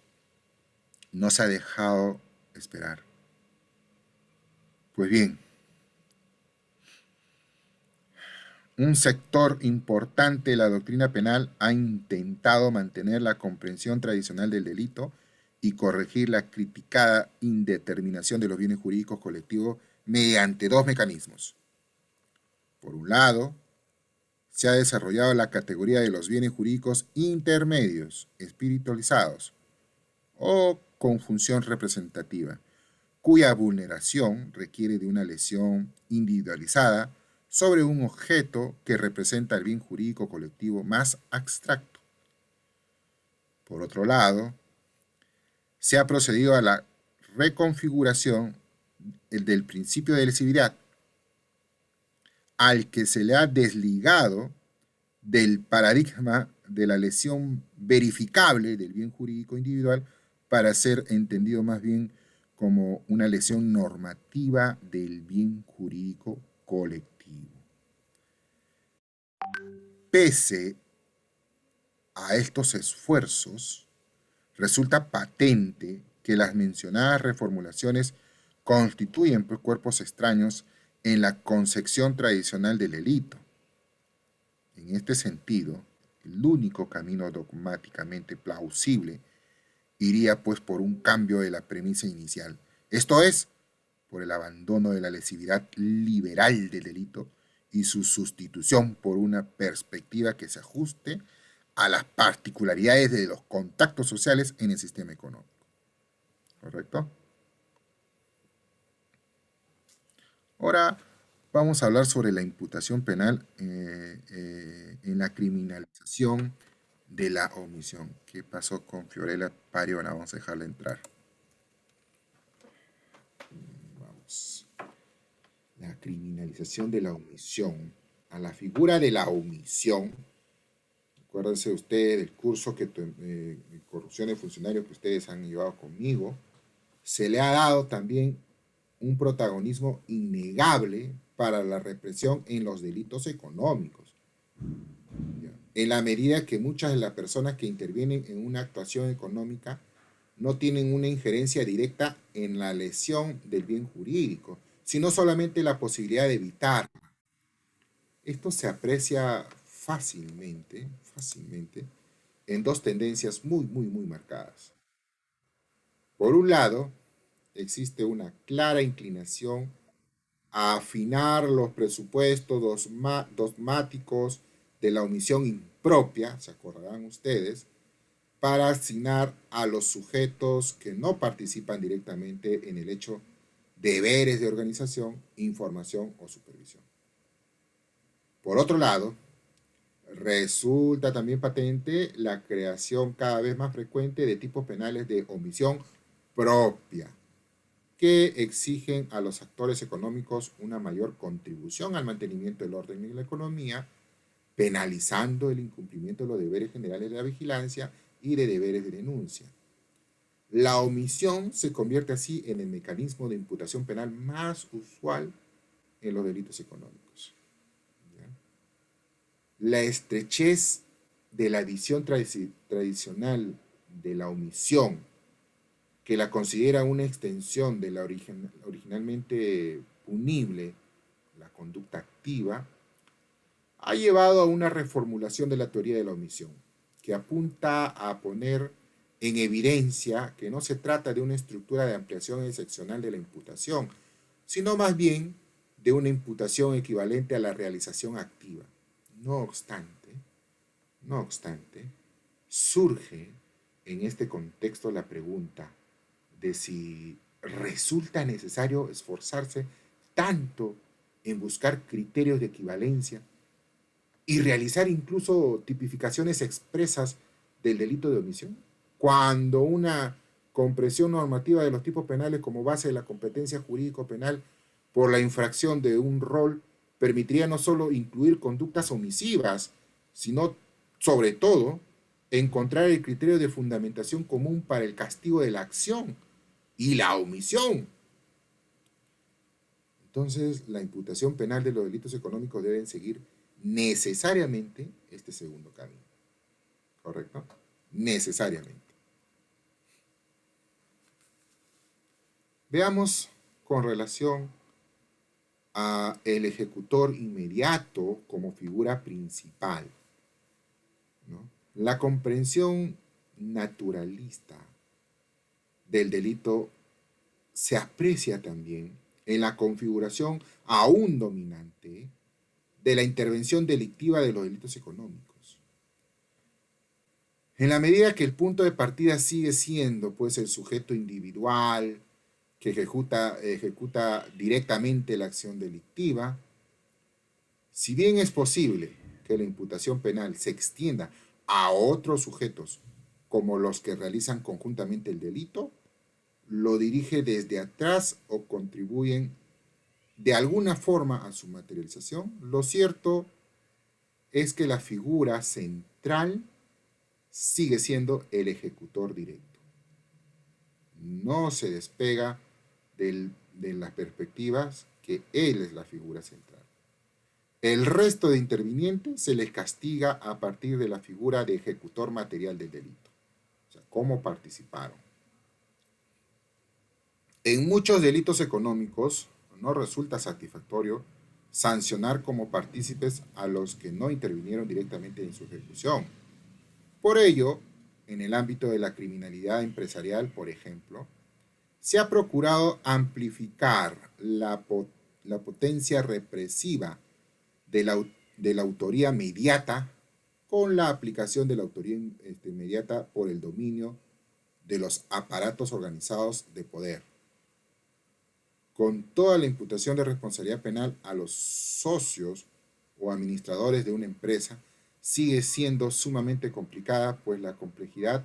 no se ha dejado esperar. Pues bien, un sector importante de la doctrina penal ha intentado mantener la comprensión tradicional del delito y corregir la criticada indeterminación de los bienes jurídicos colectivos mediante dos mecanismos. Por un lado, se ha desarrollado la categoría de los bienes jurídicos intermedios, espiritualizados o con función representativa, cuya vulneración requiere de una lesión individualizada sobre un objeto que representa el bien jurídico colectivo más abstracto. Por otro lado, se ha procedido a la reconfiguración del principio de lesividad, al que se le ha desligado del paradigma de la lesión verificable del bien jurídico individual para ser entendido más bien como una lesión normativa del bien jurídico colectivo. Pese a estos esfuerzos, resulta patente que las mencionadas reformulaciones constituyen cuerpos extraños en la concepción tradicional del delito. En este sentido, el único camino dogmáticamente plausible iría pues por un cambio de la premisa inicial, esto es, por el abandono de la lesividad liberal del delito y su sustitución por una perspectiva que se ajuste a las particularidades de los contactos sociales en el sistema económico. ¿Correcto? Ahora vamos a hablar sobre la imputación penal en la criminalización de la omisión. ¿Qué pasó con Fiorella Pariona? Vamos a dejarla entrar. Vamos. La criminalización de la omisión. A la figura de la omisión, acuérdense ustedes del curso de corrupción de funcionarios que ustedes han llevado conmigo, se le ha dado también un protagonismo innegable para la represión en los delitos económicos. En la medida que muchas de las personas que intervienen en una actuación económica no tienen una injerencia directa en la lesión del bien jurídico, sino solamente la posibilidad de evitarla. Esto se aprecia fácilmente en dos tendencias muy marcadas. Por un lado, existe una clara inclinación a afinar los presupuestos dogmáticos de la omisión impropia, se acordarán ustedes, para asignar a los sujetos que no participan directamente en el hecho deberes de organización, información o supervisión. Por otro lado, resulta también patente la creación cada vez más frecuente de tipos penales de omisión propia, que exigen a los actores económicos una mayor contribución al mantenimiento del orden en la economía, penalizando el incumplimiento de los deberes generales de la vigilancia y de deberes de denuncia. La omisión se convierte así en el mecanismo de imputación penal más usual en los delitos económicos. ¿Ya? La estrechez de la visión tradicional de la omisión, que la considera una extensión de la originalmente punible, la conducta activa, ha llevado a una reformulación de la teoría de la omisión, que apunta a poner en evidencia que no se trata de una estructura de ampliación excepcional de la imputación, sino más bien de una imputación equivalente a la realización activa. No obstante, surge en este contexto la pregunta de si resulta necesario esforzarse tanto en buscar criterios de equivalencia y realizar incluso tipificaciones expresas del delito de omisión, cuando una comprensión normativa de los tipos penales como base de la competencia jurídico-penal por la infracción de un rol permitiría no solo incluir conductas omisivas, sino, sobre todo, encontrar el criterio de fundamentación común para el castigo de la acción y la omisión. Entonces, la imputación penal de los delitos económicos deben seguir necesariamente este segundo camino. ¿Correcto? Necesariamente. Veamos con relación a el ejecutor inmediato como figura principal, ¿no? La comprensión naturalista del delito se aprecia también en la configuración aún dominante de la intervención delictiva de los delitos económicos. En la medida que el punto de partida sigue siendo pues el sujeto individual que ejecuta directamente la acción delictiva, si bien es posible que la imputación penal se extienda a otros sujetos como los que realizan conjuntamente el delito, lo dirige desde atrás o contribuyen de alguna forma a su materialización, lo cierto es que la figura central sigue siendo el ejecutor directo. No se despega de las perspectivas que él es la figura central. El resto de intervinientes se les castiga a partir de la figura de ejecutor material del delito. O sea, cómo participaron. En muchos delitos económicos no resulta satisfactorio sancionar como partícipes a los que no intervinieron directamente en su ejecución. Por ello, en el ámbito de la criminalidad empresarial, por ejemplo, se ha procurado amplificar la potencia represiva de la autoría mediata con la aplicación de la autoría inmediata por el dominio de los aparatos organizados de poder, con toda la imputación de responsabilidad penal a los socios o administradores de una empresa, sigue siendo sumamente complicada, pues la complejidad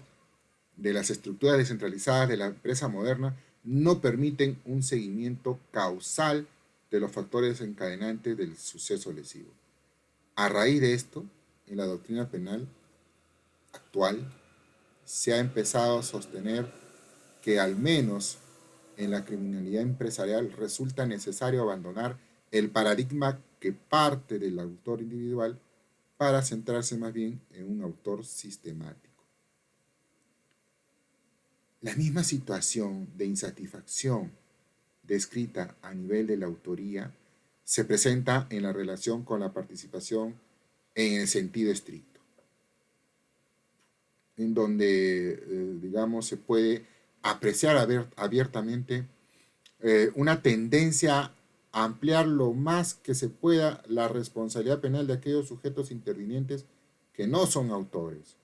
de las estructuras descentralizadas de la empresa moderna no permiten un seguimiento causal de los factores encadenantes del suceso lesivo. A raíz de esto, en la doctrina penal actual, se ha empezado a sostener que al menos en la criminalidad empresarial resulta necesario abandonar el paradigma que parte del autor individual para centrarse más bien en un autor sistemático. La misma situación de insatisfacción descrita a nivel de la autoría se presenta en la relación con la participación en el sentido estricto, en donde, digamos, se puede apreciar abiertamente una tendencia a ampliar lo más que se pueda la responsabilidad penal de aquellos sujetos intervinientes que no son autores.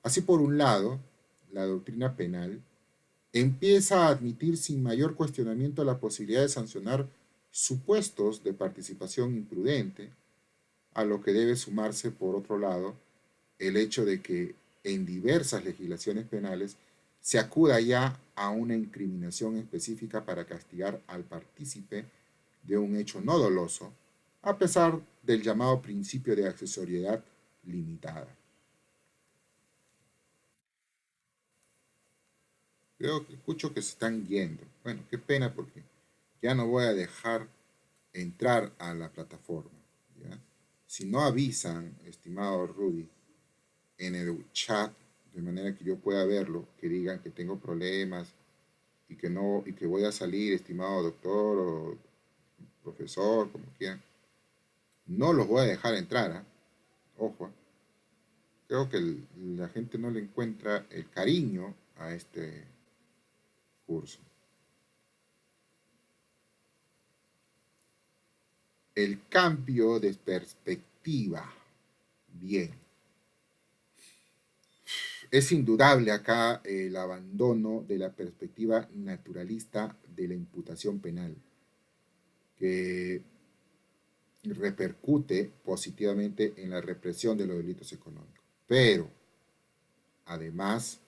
Así, por un lado, la doctrina penal empieza a admitir sin mayor cuestionamiento la posibilidad de sancionar supuestos de participación imprudente, a lo que debe sumarse, por otro lado, el hecho de que en diversas legislaciones penales se acuda ya a una incriminación específica para castigar al partícipe de un hecho no doloso, a pesar del llamado principio de accesoriedad limitada. Creo que escucho que se están yendo. Bueno, qué pena porque ya no voy a dejar entrar a la plataforma, ¿ya? Si no avisan, estimado Rudy, en el chat, de manera que yo pueda verlo, que digan que tengo problemas y que no, y que voy a salir, estimado doctor o profesor, como quieran, no los voy a dejar entrar, ¿eh? Ojo, ¿eh? Creo que la gente no le encuentra el cariño a este curso. El cambio de perspectiva. Bien. es indudable acá el abandono de la perspectiva naturalista de la imputación penal, que repercute positivamente en la represión de los delitos económicos. Pero, además,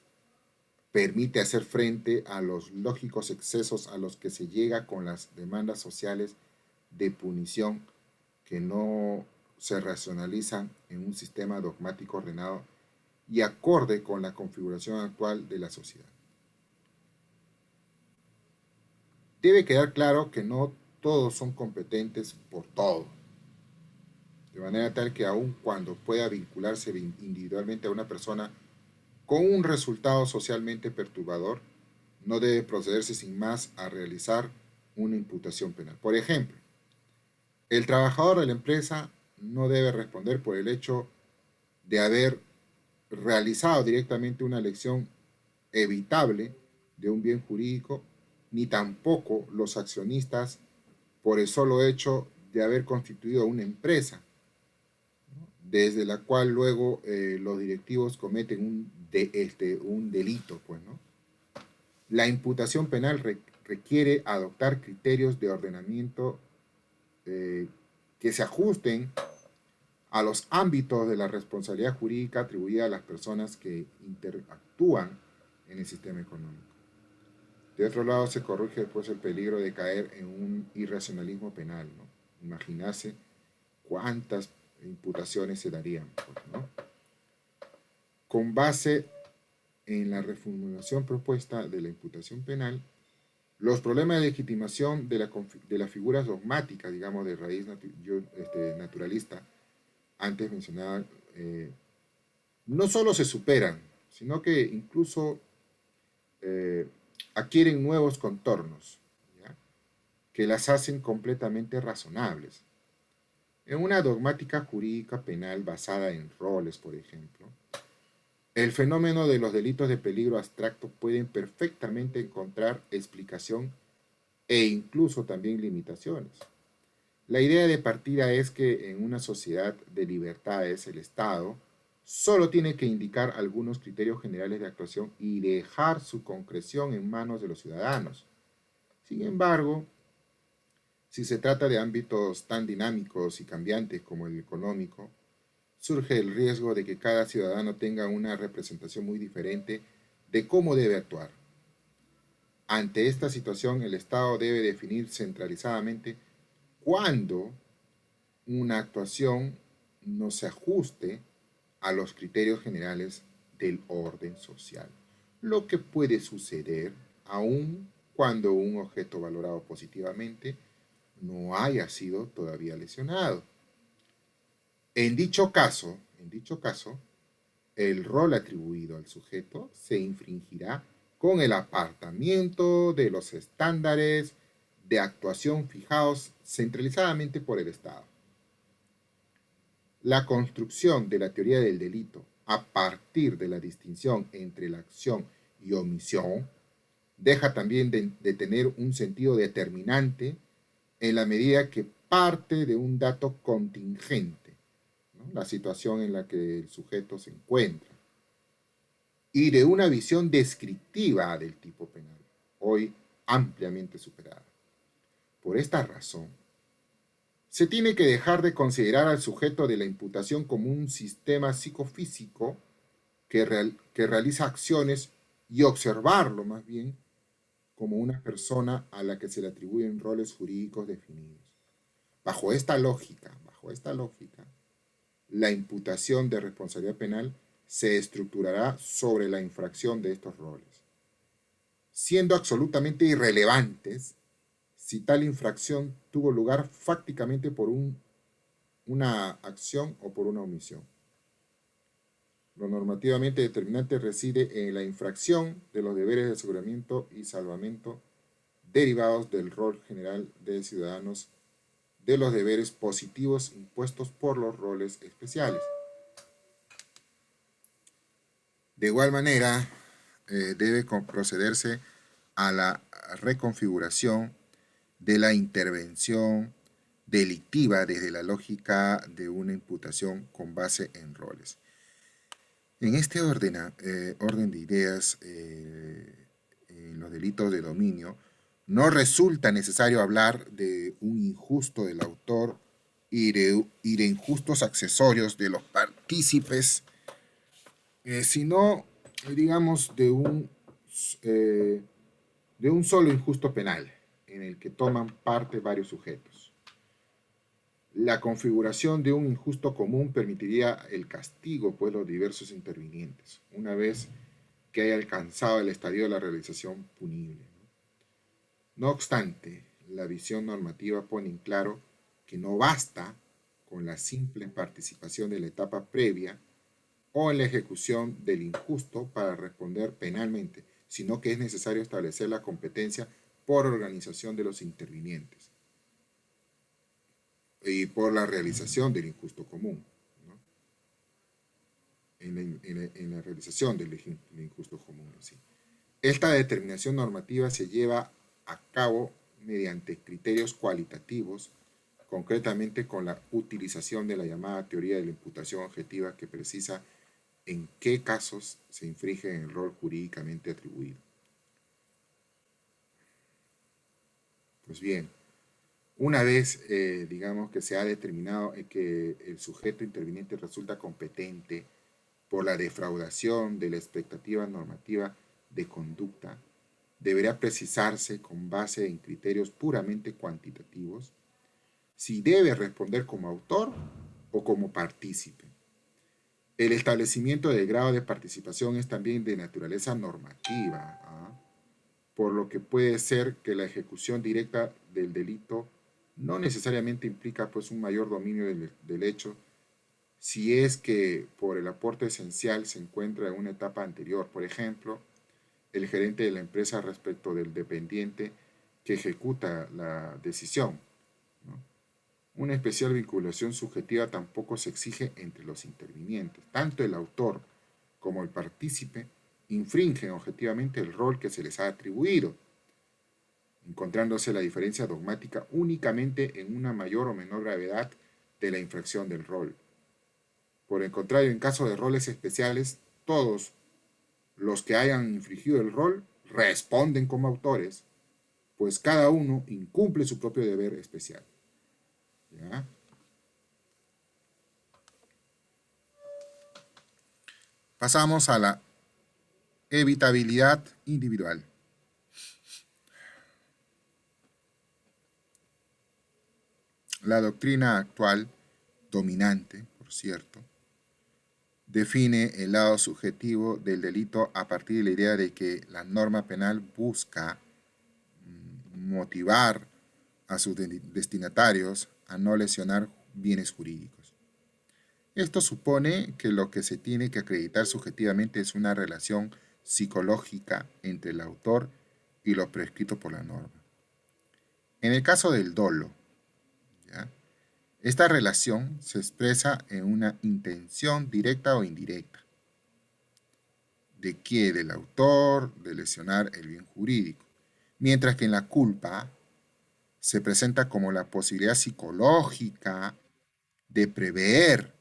permite hacer frente a los lógicos excesos a los que se llega con las demandas sociales de punición que no se racionalizan en un sistema dogmático ordenado y acorde con la configuración actual de la sociedad. Debe quedar claro que no todos son competentes por todo, de manera tal que aun cuando pueda vincularse individualmente a una persona con un resultado socialmente perturbador, no debe procederse sin más a realizar una imputación penal. Por ejemplo, el trabajador de la empresa no debe responder por el hecho de haber realizado directamente una elección evitable de un bien jurídico, ni tampoco los accionistas por el solo hecho de haber constituido una empresa, ¿no?, desde la cual luego los directivos cometen un delito, pues, ¿no? La imputación penal requiere adoptar criterios de ordenamiento que se ajusten a los ámbitos de la responsabilidad jurídica atribuida a las personas que interactúan en el sistema económico. De otro lado, se corrige después el peligro de caer en un irracionalismo penal, ¿no? Imaginarse cuántas imputaciones se darían, pues, ¿no? Con base en la reformulación propuesta de la imputación penal, los problemas de legitimación de las figuras dogmáticas, digamos, de raíz naturalista, antes mencionada, no solo se superan, sino que incluso adquieren nuevos contornos, ¿ya?, que las hacen completamente razonables. En una dogmática jurídica penal basada en roles, por ejemplo, el fenómeno de los delitos de peligro abstracto pueden perfectamente encontrar explicación e incluso también limitaciones. La idea de partida es que en una sociedad de libertades el Estado solo tiene que indicar algunos criterios generales de actuación y dejar su concreción en manos de los ciudadanos. Sin embargo, si se trata de ámbitos tan dinámicos y cambiantes como el económico, surge el riesgo de que cada ciudadano tenga una representación muy diferente de cómo debe actuar. Ante esta situación, el Estado debe definir centralizadamente cuándo una actuación no se ajuste a los criterios generales del orden social, lo que puede suceder aun cuando un objeto valorado positivamente no haya sido todavía lesionado. En dicho caso, el rol atribuido al sujeto se infringirá con el apartamiento de los estándares de actuación fijados centralizadamente por el Estado. La construcción de la teoría del delito a partir de la distinción entre la acción y omisión deja también de tener un sentido determinante en la medida que parte de un dato contingente, ¿no?, la situación en la que el sujeto se encuentra, y de una visión descriptiva del tipo penal, hoy ampliamente superada. Por esta razón, se tiene que dejar de considerar al sujeto de la imputación como un sistema psicofísico que realiza acciones y observarlo más bien como una persona a la que se le atribuyen roles jurídicos definidos. Bajo esta lógica, la imputación de responsabilidad penal se estructurará sobre la infracción de estos roles, siendo absolutamente irrelevantes si tal infracción tuvo lugar fácticamente por una acción o por una omisión. Lo normativamente determinante reside en la infracción de los deberes de aseguramiento y salvamento derivados del rol general de ciudadanos, de los deberes positivos impuestos por los roles especiales. De igual manera, debe procederse a la reconfiguración de la intervención delictiva desde la lógica de una imputación con base en roles. En este orden de ideas, en los delitos de dominio, no resulta necesario hablar de un injusto del autor y de injustos accesorios de los partícipes, sino, digamos, de un solo injusto penal, en el que toman parte varios sujetos. La configuración de un injusto común permitiría el castigo por los diversos intervinientes, una vez que haya alcanzado el estadio de la realización punible. No obstante, la visión normativa pone en claro que no basta con la simple participación de la etapa previa o en la ejecución del injusto para responder penalmente, sino que es necesario establecer la competencia por organización de los intervinientes y por la realización del injusto común, ¿no? En la realización del injusto común. ¿Sí? Esta determinación normativa se lleva a cabo mediante criterios cualitativos, concretamente con la utilización de la llamada teoría de la imputación objetiva, que precisa en qué casos se infringe el rol jurídicamente atribuido. Pues bien, una vez, digamos, que se ha determinado que el sujeto interviniente resulta competente por la defraudación de la expectativa normativa de conducta, deberá precisarse con base en criterios puramente cuantitativos si debe responder como autor o como partícipe. El establecimiento del grado de participación es también de naturaleza normativa, por lo que puede ser que la ejecución directa del delito no necesariamente implica pues un mayor dominio del hecho si es que por el aporte esencial se encuentra en una etapa anterior. Por ejemplo, el gerente de la empresa respecto del dependiente que ejecuta la decisión, ¿no? Una especial vinculación subjetiva tampoco se exige entre los intervinientes. Tanto el autor como el partícipe infringen objetivamente el rol que se les ha atribuido, encontrándose la diferencia dogmática únicamente en una mayor o menor gravedad de la infracción del rol. Por el contrario, en caso de roles especiales, todos los que hayan infringido el rol responden como autores, pues cada uno incumple su propio deber especial. ¿Ya? Pasamos a la evitabilidad individual. La doctrina actual, dominante, por cierto, define el lado subjetivo del delito a partir de la idea de que la norma penal busca motivar a sus destinatarios a no lesionar bienes jurídicos. Esto supone que lo que se tiene que acreditar subjetivamente es una relación psicológica entre el autor y lo prescrito por la norma. En el caso del dolo, ¿ya?, esta relación se expresa en una intención directa o indirecta. ¿De qué? Del autor de lesionar el bien jurídico. Mientras que en la culpa se presenta como la posibilidad psicológica de prever,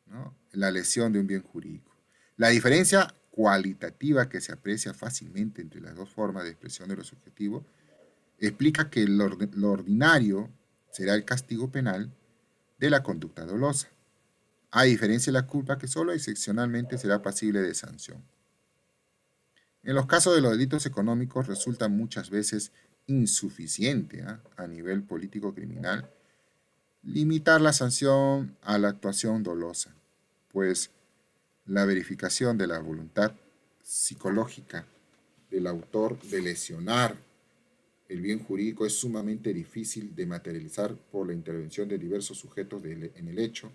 ¿no?, la lesión de un bien jurídico. La diferencia cualitativa que se aprecia fácilmente entre las dos formas de expresión de lo subjetivo explica que lo ordinario será el castigo penal de la conducta dolosa, a diferencia de la culpa, que solo excepcionalmente será pasible de sanción. En los casos de los delitos económicos resulta muchas veces insuficiente a nivel político criminal limitar la sanción a la actuación dolosa, pues la verificación de la voluntad psicológica del autor de lesionar el bien jurídico es sumamente difícil de materializar por la intervención de diversos sujetos en el hecho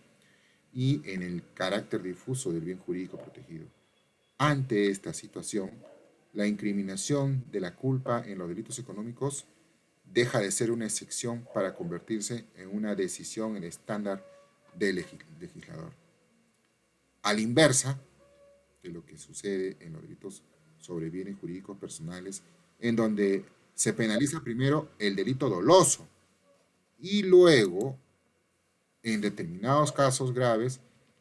y en el carácter difuso del bien jurídico protegido. Ante esta situación, la incriminación de la culpa en los delitos económicos deja de ser una excepción para convertirse en una decisión en estándar del legislador. A la inversa de lo que sucede en los delitos sobre bienes jurídicos personales, en donde se penaliza primero el delito doloso y luego, en determinados casos graves,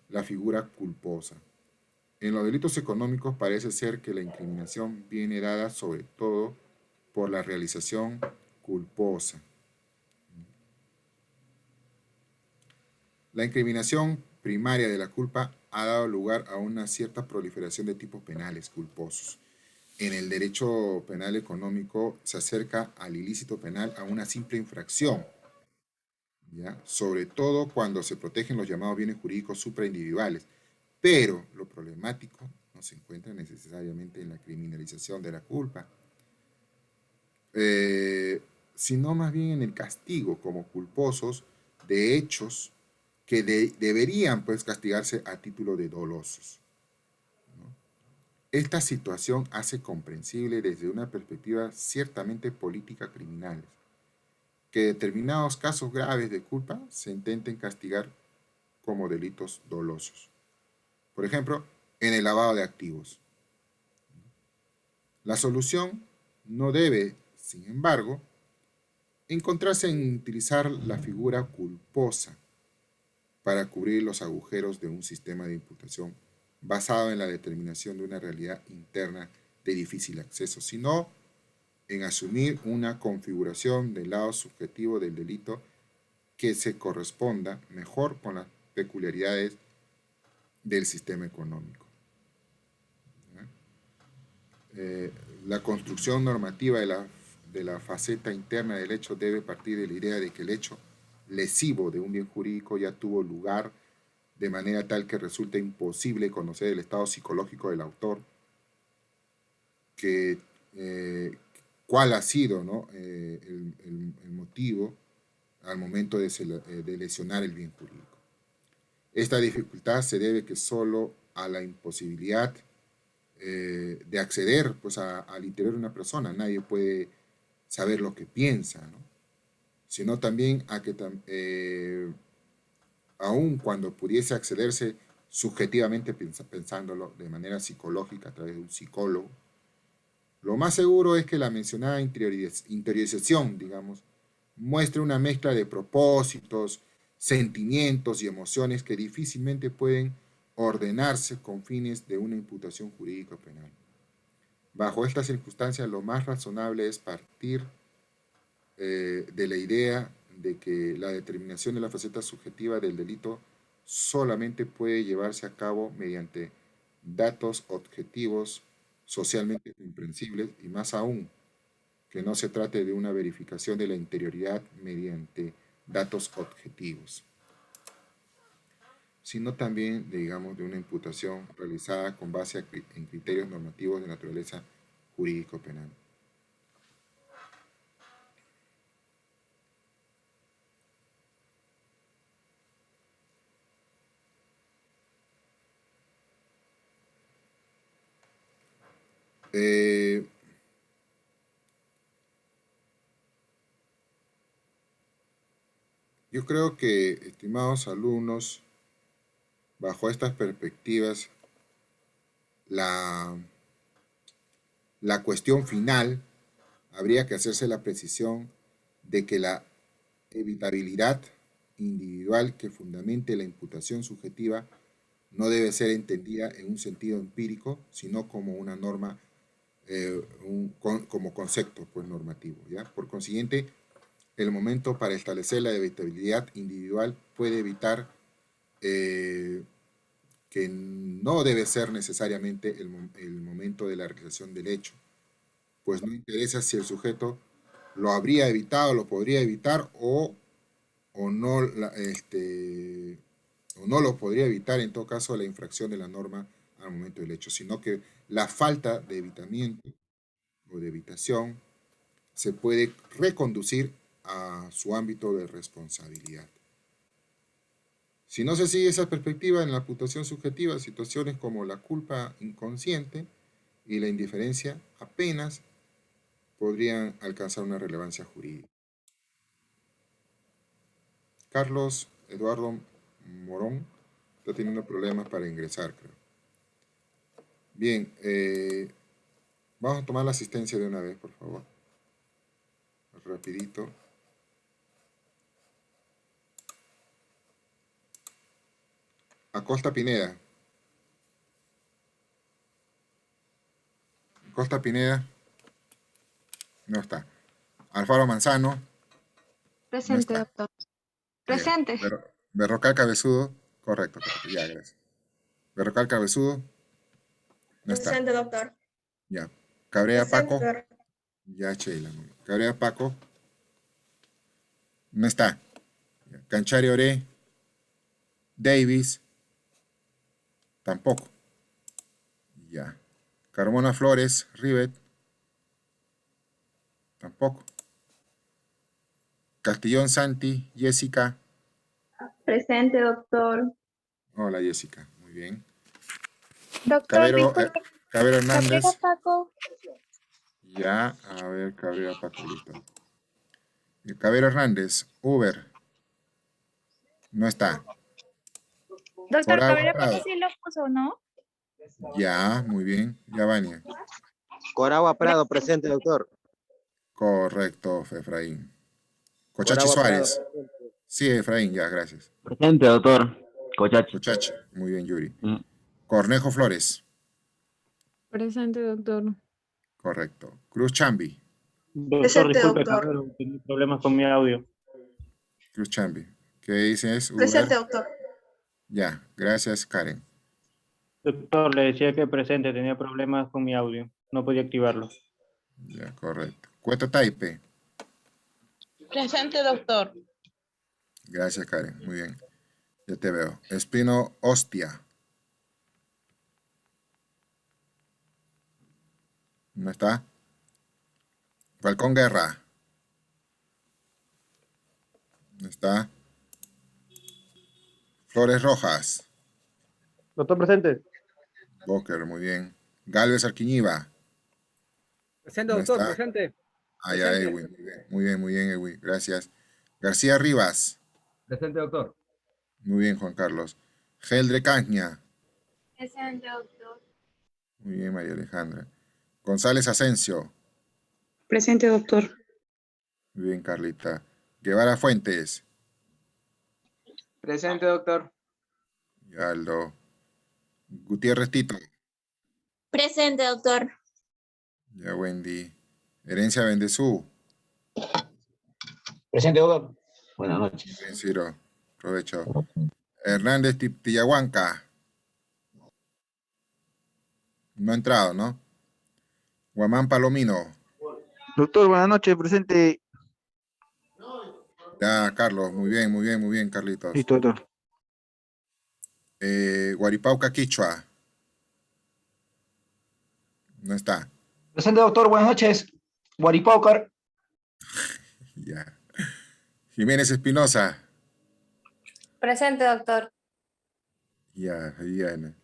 la figura culposa. En los delitos económicos parece ser que la incriminación viene dada sobre todo por la realización culposa. La incriminación primaria de la culpa ha dado lugar a una cierta proliferación de tipos penales culposos. En el derecho penal económico se acerca al ilícito penal a una simple infracción, ¿ya? Sobre todo cuando se protegen los llamados bienes jurídicos supraindividuales. Pero lo problemático no se encuentra necesariamente en la criminalización de la culpa, sino más bien en el castigo como culposos de hechos que deberían pues castigarse a título de dolosos, ¿no? Esta situación hace comprensible desde una perspectiva ciertamente política criminal que determinados casos graves de culpa se intenten castigar como delitos dolosos. Por ejemplo, en el lavado de activos. La solución no debe, sin embargo, encontrarse en utilizar la figura culposa para cubrir los agujeros de un sistema de imputación basado en la determinación de una realidad interna de difícil acceso, sino en asumir una configuración del lado subjetivo del delito que se corresponda mejor con las peculiaridades del sistema económico. La construcción normativa de la faceta interna del hecho debe partir de la idea de que el hecho lesivo de un bien jurídico ya tuvo lugar de manera tal que resulta imposible conocer el estado psicológico del autor, cuál ha sido, ¿no? el motivo al momento de lesionar el bien jurídico. Esta dificultad se debe que solo a la imposibilidad de acceder pues, al interior de una persona. Nadie puede saber lo que piensa, ¿no? Sino también a que aun cuando pudiese accederse subjetivamente pensándolo de manera psicológica a través de un psicólogo, lo más seguro es que la mencionada interiorización, digamos, muestre una mezcla de propósitos, sentimientos y emociones que difícilmente pueden ordenarse con fines de una imputación jurídica penal. Bajo estas circunstancias, lo más razonable es partir de la idea de que la determinación de la faceta subjetiva del delito solamente puede llevarse a cabo mediante datos objetivos socialmente comprensibles y más aún que no se trate de una verificación de la interioridad mediante datos objetivos, sino también, digamos, de una imputación realizada con base en criterios normativos de naturaleza jurídico-penal. Yo creo que, estimados alumnos, bajo estas perspectivas, la cuestión final habría que hacerse la precisión de que la evitabilidad individual que fundamente la imputación subjetiva no debe ser entendida en un sentido empírico, sino como una norma, como concepto pues, normativo, ¿ya? Por consiguiente, el momento para establecer la evitabilidad individual puede evitar que no debe ser necesariamente el momento de la realización del hecho, pues no interesa si el sujeto lo habría evitado, lo podría evitar o no, o no lo podría evitar, en todo caso, la infracción de la norma al momento del hecho, sino que la falta de evitamiento o de evitación se puede reconducir a su ámbito de responsabilidad. Si no se sigue esa perspectiva en la imputación subjetiva, situaciones como la culpa inconsciente y la indiferencia apenas podrían alcanzar una relevancia jurídica. Carlos Eduardo Morón está teniendo problemas para ingresar, creo. Bien, vamos a tomar la asistencia de una vez, por favor. Rapidito. Acosta Pineda. Costa Pineda. No está. Alfaro Manzano. Presente, está. doctor. Ya. Presente. Berrocal Cabezudo. Correcto, correcto. Ya, gracias. Berrocal Cabezudo. No está. Presente, doctor. Ya. Cabrera Presente, Paco. doctor. Ya, Sheila. muy bien. Cabrera Paco. No está. Ya. Canchari Oré. Davis. Tampoco. Ya. Carmona Flores. Rivet. Tampoco. Castillón Santi. Jessica. Presente, doctor. Hola, Jessica. Muy bien. Doctor, Cabero, disculpe. Cabero Hernández. Cabrera Paco. Ya, a ver, Cabrera Paco, listo. Cabero Hernández, Uber. No está. Doctor, Coragua Cabrera Prado. Paco sí lo puso, ¿no? Ya, muy bien. Ya, Vania. Coragua Prado, presente, doctor. Correcto, Efraín. Cochachi Coragua Suárez. Prado, presente. Sí, Efraín, ya, gracias. Presente, doctor. Cochachi. Cochachi, muy bien, Yuri. Cornejo Flores. Presente, doctor. Correcto. Cruz Chambi. Presente, Doctor, disculpe, doctor. Cabrero, tengo problemas con mi audio. Cruz Chambi. ¿Qué dices, Uber? Presente, doctor. Ya, gracias, Karen. Doctor, le decía que presente, tenía problemas con mi audio. No podía activarlo. Ya, correcto. Cueto Taipe. Presente, doctor. Gracias, Karen. Muy bien. Ya te veo. Espino Hostia. ¿No está? Falcón Guerra. ¿No está? Flores Rojas. Doctor, presente. Boker, muy bien. Galvez Arquiñiva. Presente, ¿No doctor, está? presente. Ah, ya, Presente. Edwin. Muy bien, Edwin. Gracias. García Rivas. Presente, doctor. Muy bien, Juan Carlos. Geldre Caña. Presente, doctor. Muy bien, María Alejandra. González Asensio. Presente, doctor. Muy bien, Carlita. Guevara Fuentes. Presente, doctor. Y Aldo. Gutiérrez Tito. Presente, doctor. Ya, Wendy. Herencia Bendezú. Presente, doctor. Buenas noches. Bien, Ciro. Provecho. Hernández Tillahuanca. No ha entrado, ¿no? Guamán Palomino. Doctor, buenas noches, presente. Ya, Carlos. Muy bien, Carlitos. Listo, doctor. Guaripauca Quichua. No está. Presente, doctor. Buenas noches. Guaripaucar. Ya. Jiménez Espinosa. Presente, doctor. Ya, Diana.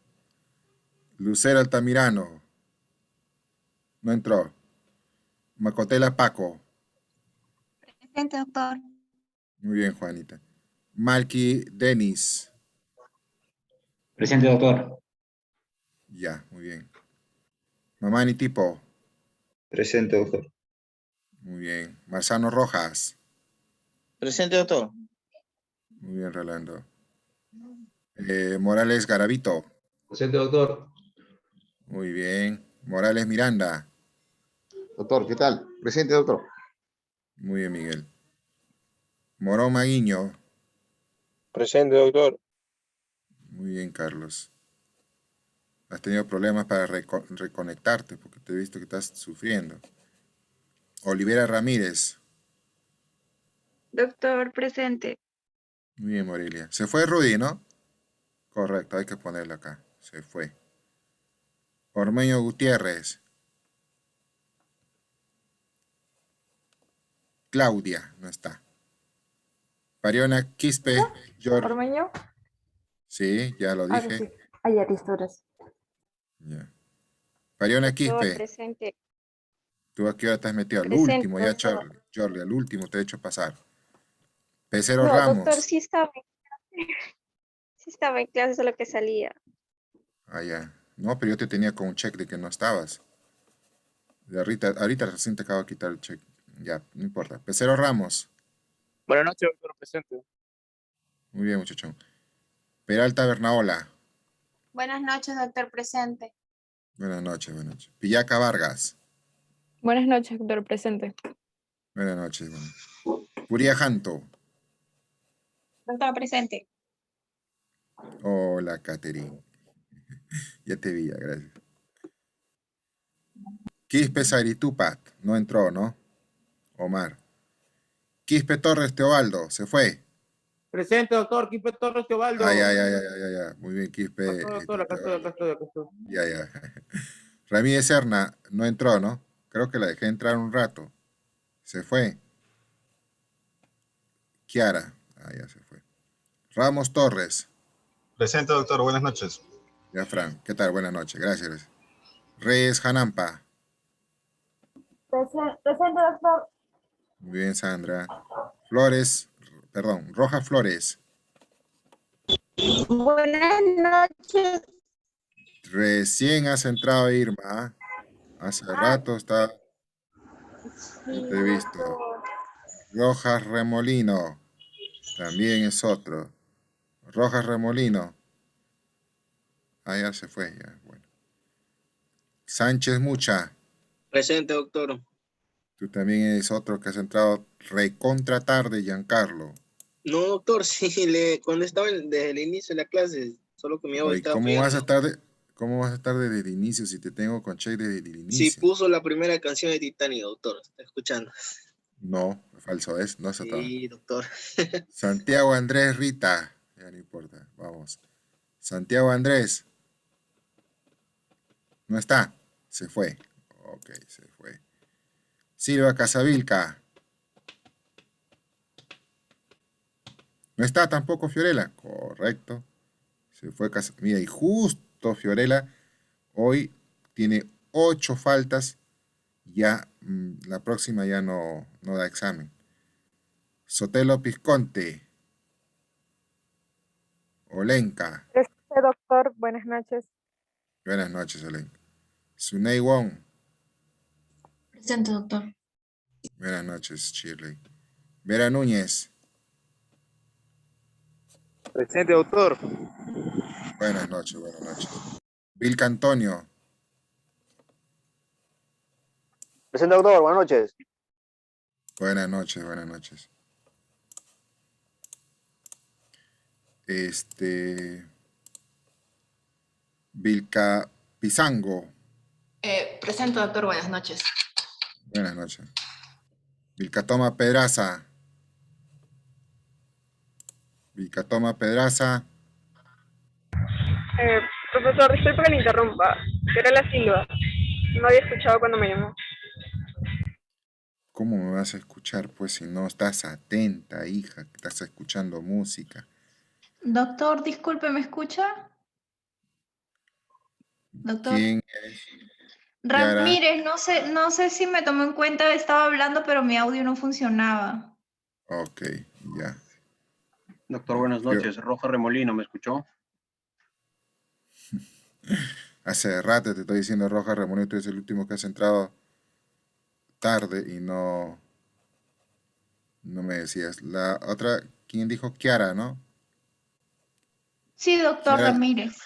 Lucero Altamirano. No entró. Macotela Paco. Presente, doctor. Muy bien, Juanita. Malky Denis. Presente, doctor. Ya, muy bien. Mamani Tipo. Presente, doctor. Muy bien. Marzano Rojas. Presente, doctor. Muy bien, Rolando. Morales Garavito. Presente, doctor. Muy bien. Morales Miranda. Doctor, ¿qué tal? Presente, doctor. Muy bien, Miguel. Morón Maguiño. Presente, doctor. Muy bien, Carlos. Has tenido problemas para reconectarte porque te he visto que estás sufriendo. Olivera Ramírez. Doctor, presente. Muy bien, Morelia. Se fue Rudy, ¿no? Correcto, hay que ponerlo acá. Se fue. Ormeño Gutiérrez. Claudia, no está. Pariona Quispe. ¿Ormeño? Sí, ya lo Ah, dije. sí. Ayer, listo, gracias. Ya. Pariona Doctor, Quispe. presente. ¿Tú a qué hora te has metido? Al Presente, último, ya, doctor. Charlie, al último te he hecho pasar. Pecero No, Ramos. doctor, sí estaba en clase. Sí estaba en clase, solo que salía. Ah, ya. No, pero yo te tenía con un check de que no estabas. De ahorita recién te acabo de quitar el check. Ya, no importa. Pecero Ramos. Buenas noches, doctor, presente. Muy bien, muchachón. Peralta Bernaola. Buenas noches, doctor, presente. Buenas noches, buenas noches. Pillaca Vargas. Buenas noches, doctor. Presente. Buenas noches. Bueno. Puria Janto. Doctor, presente. Hola, Catherine. Ya te vi, gracias. Quispe Saritupat. No entró, ¿no? Omar. Quispe Torres Teobaldo. Se fue. Presente, doctor. Quispe Torres Teobaldo. Ya. Muy bien, Quispe. Doctor, acá estoy. Ya. Ramírez Serna. No entró, ¿no? Creo que la dejé entrar un rato. Se fue. Kiara. Ya se fue. Ramos Torres. Presente, doctor. Buenas noches. Ya, Fran. ¿Qué tal? Buenas noches. Gracias. Reyes Janampa. Presente, doctor. Muy bien, Sandra. Rojas Flores. Buenas noches. Recién has entrado, Irma. Hace rato está. No te he visto. Rojas Remolino. También es otro. Rojas Remolino. Ya se fue. Ya, bueno. Sánchez Mucha. Presente, doctor. Tú también eres otro que has entrado recontra tarde, Giancarlo. No, doctor, sí, cuando estaba desde el inicio de la clase, solo que mi audio Oye, estaba ¿cómo fallando. vas a estar desde el inicio si te tengo con check desde el inicio? Sí, puso la primera canción de Titanic, doctor. Está escuchando. No, falso es, no se Sí, doctor. Santiago Andrés Rita. Ya no importa, vamos. Santiago Andrés. ¿No está? Se fue. Ok, se fue. Silva Casavilca. ¿No está tampoco Fiorella? Correcto. Se fue Mira, y justo Fiorella hoy tiene 8 faltas. Ya la próxima ya no da examen. Sotelo Pisconte. Olenka. Doctor. Buenas noches. Buenas noches, Olenka. Sunei Wong. Presente, doctor. Buenas noches, Shirley. Vera Núñez. Presente, doctor. Buenas noches. Vilca Antonio. Presente, doctor. Buenas noches. Buenas noches. Vilca Pizango. Presente, doctor. Buenas noches. Buenas noches. Vilcatoma Pedraza. Profesor, disculpe que le interrumpa. Fiorella Silva. No había escuchado cuando me llamó. ¿Cómo me vas a escuchar, pues, si no estás atenta, hija, que estás escuchando música? Doctor, disculpe, ¿me escucha? Doctor. ¿Quién es? Ramírez, no sé si me tomó en cuenta, estaba hablando, pero mi audio no funcionaba. Ok, ya. Doctor, buenas noches. Roja Remolino, ¿me escuchó? Hace rato te estoy diciendo, Roja Remolino, tú eres el último que has entrado tarde y no me decías. La otra, ¿quién dijo? Kiara, ¿no? Sí, doctor Kiara. Ramírez.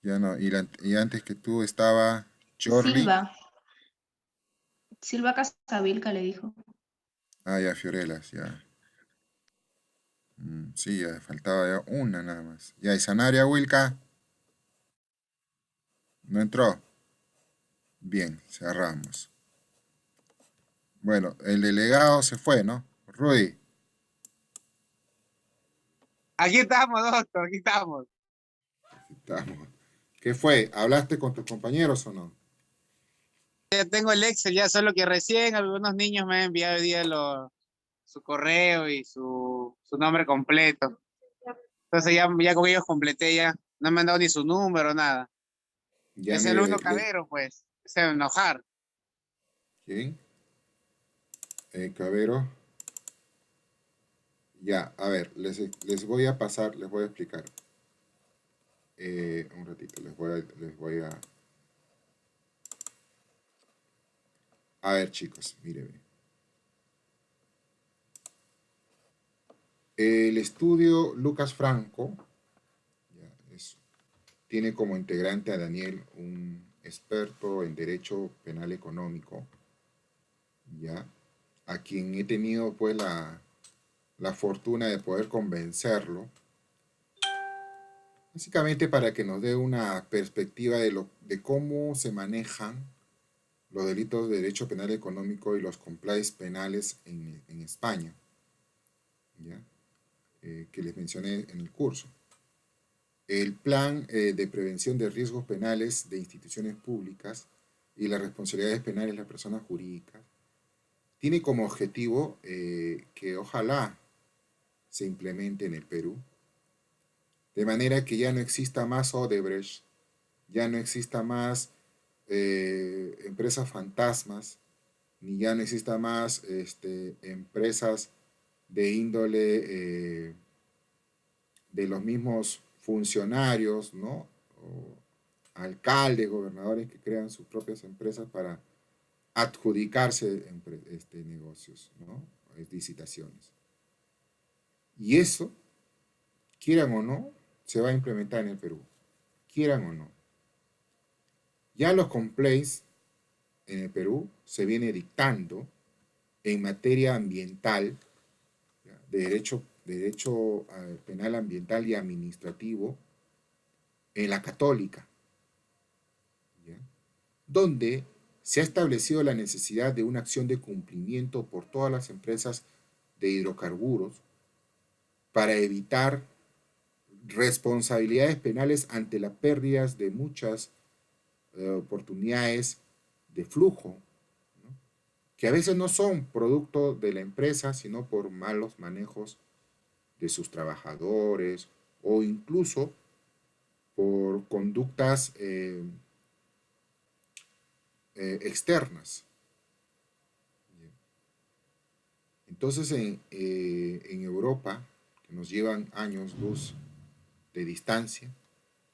Ya no, y antes que tú estaba Jordi. Silva Casavilca le dijo. Ya, Fiorelas, ya. Sí, ya faltaba ya una nada más. Ya, y Sanaria Wilka. ¿No entró? Bien, cerramos. Bueno, el delegado se fue, ¿no? Rudy. Aquí estamos, doctor, aquí estamos. ¿Qué fue? ¿Hablaste con tus compañeros o no? Ya tengo el Excel, ya solo que recién algunos niños me han enviado hoy día su correo y su nombre completo. Entonces ya con ellos completé ya. No me han dado ni su número, nada. Ya es el uno Cabero, pues. Es el enojar. ¿Quién? Cabero. Ya, a ver, les voy a pasar, les voy a explicar. Un ratito, les voy a... A ver, chicos, mírenme. El estudio Lucas Franco tiene como integrante a Daniel, un experto en derecho penal económico, ¿ya? A quien he tenido pues la fortuna de poder convencerlo, básicamente para que nos dé una perspectiva de cómo se manejan los delitos de derecho penal económico y los compliance penales en España, ¿ya? Que les mencioné en el curso. El plan de prevención de riesgos penales de instituciones públicas y las responsabilidades penales de las personas jurídicas tiene como objetivo que ojalá se implemente en el Perú, de manera que ya no exista más Odebrecht, ya no exista más empresas fantasmas, ni ya no exista más empresas de índole de los mismos funcionarios, ¿no? O alcaldes, gobernadores que crean sus propias empresas para adjudicarse negocios, ¿no? Licitaciones. Y eso, quieran o no, se va a implementar en el Perú. Quieran o no. Ya los complaints en el Perú se viene dictando en materia ambiental, de derecho penal ambiental y administrativo en la Católica, ¿ya? Donde se ha establecido la necesidad de una acción de cumplimiento por todas las empresas de hidrocarburos para evitar responsabilidades penales ante las pérdidas de muchas oportunidades de flujo, ¿no? Que a veces no son producto de la empresa, sino por malos manejos de sus trabajadores o incluso por conductas externas. Entonces en Europa, que nos llevan años luz de distancia,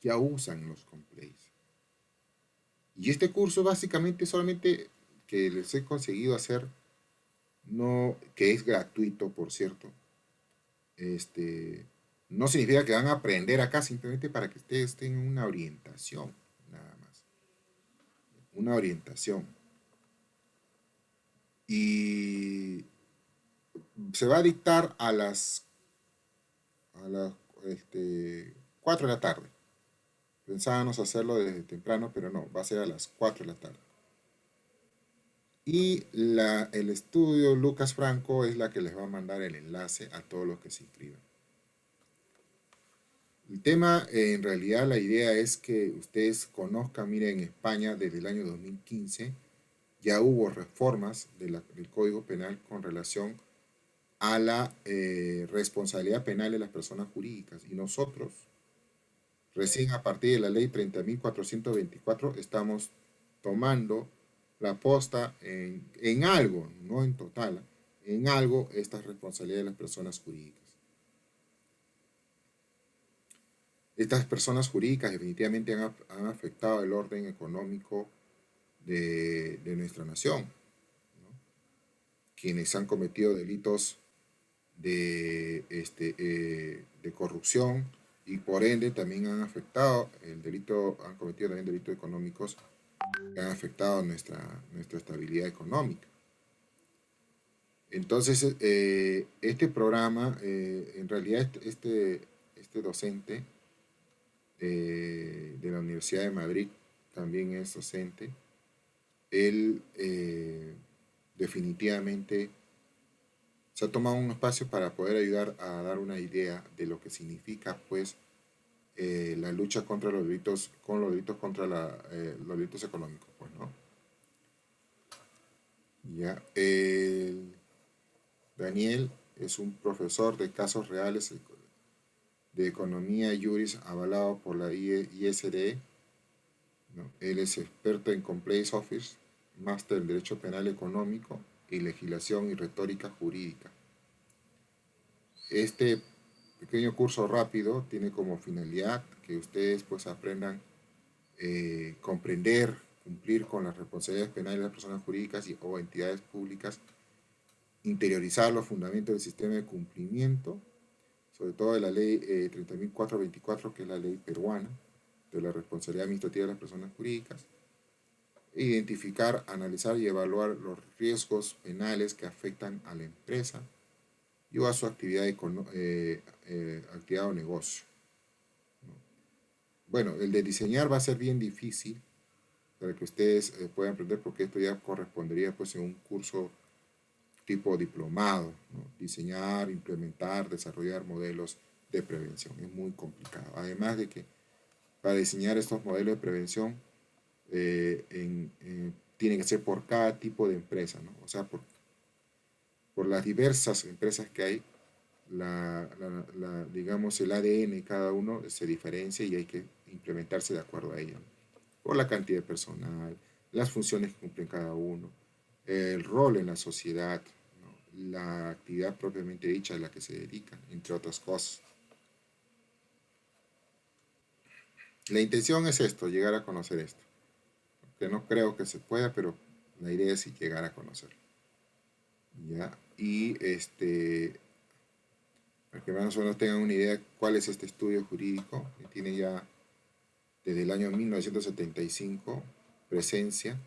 ya usan los complaints. Y este curso básicamente solamente que les he conseguido hacer, no, que es gratuito por cierto, no significa que van a aprender acá, simplemente para que ustedes tengan una orientación, nada más. Una orientación. Y se va a dictar a las 4 de la tarde. Pensábamos hacerlo desde temprano, pero no, va a ser a las 4 de la tarde. Y el estudio Lucas Franco es la que les va a mandar el enlace a todos los que se inscriban. El tema, en realidad, la idea es que ustedes conozcan, miren, en España desde el año 2015 ya hubo reformas del Código Penal con relación a la responsabilidad penal de las personas jurídicas. Y nosotros, recién a partir de la ley 30.424, estamos tomando la posta en algo, no en total, en algo estas responsabilidades de las personas jurídicas. Estas personas jurídicas definitivamente han afectado el orden económico de nuestra nación, ¿no? Quienes han cometido delitos de corrupción y por ende también han afectado han cometido también delitos económicos que han afectado nuestra estabilidad económica. Entonces, este programa, en realidad, este docente de la Universidad de Madrid también es docente. Él definitivamente se ha tomado un espacio para poder ayudar a dar una idea de lo que significa, pues, la lucha contra los delitos, los delitos económicos, pues, ¿no? Ya, Daniel es un profesor de casos reales de economía y juris avalado por la ISDE, ¿no? Él es experto en Compliance Office, máster en Derecho Penal Económico y Legislación y Retórica Jurídica. Este pequeño curso rápido tiene como finalidad que ustedes pues aprendan comprender, cumplir con las responsabilidades penales de las personas jurídicas o entidades públicas, interiorizar los fundamentos del sistema de cumplimiento, sobre todo de la ley 30.424, que es la ley peruana, de la responsabilidad administrativa de las personas jurídicas, identificar, analizar y evaluar los riesgos penales que afectan a la empresa y a su actividad, actividad o negocio. Bueno, el de diseñar va a ser bien difícil para que ustedes puedan aprender, porque esto ya correspondería pues en un curso tipo diplomado, ¿no? Diseñar, implementar, desarrollar modelos de prevención. Es muy complicado. Además de que para diseñar estos modelos de prevención tiene que ser por cada tipo de empresa, ¿no? O sea, por las diversas empresas que hay, digamos, el ADN de cada uno se diferencia y hay que implementarse de acuerdo a ello, ¿no? Por la cantidad de personal, las funciones que cumplen cada uno, el rol en la sociedad, ¿no? La actividad propiamente dicha a la que se dedican, entre otras cosas. La intención es esto, llegar a conocer esto. Que no creo que se pueda, pero la idea es llegar a conocerlo. ¿Ya? Y para que más o menos tengan una idea cuál es este estudio jurídico, que tiene ya desde el año 1975 presencia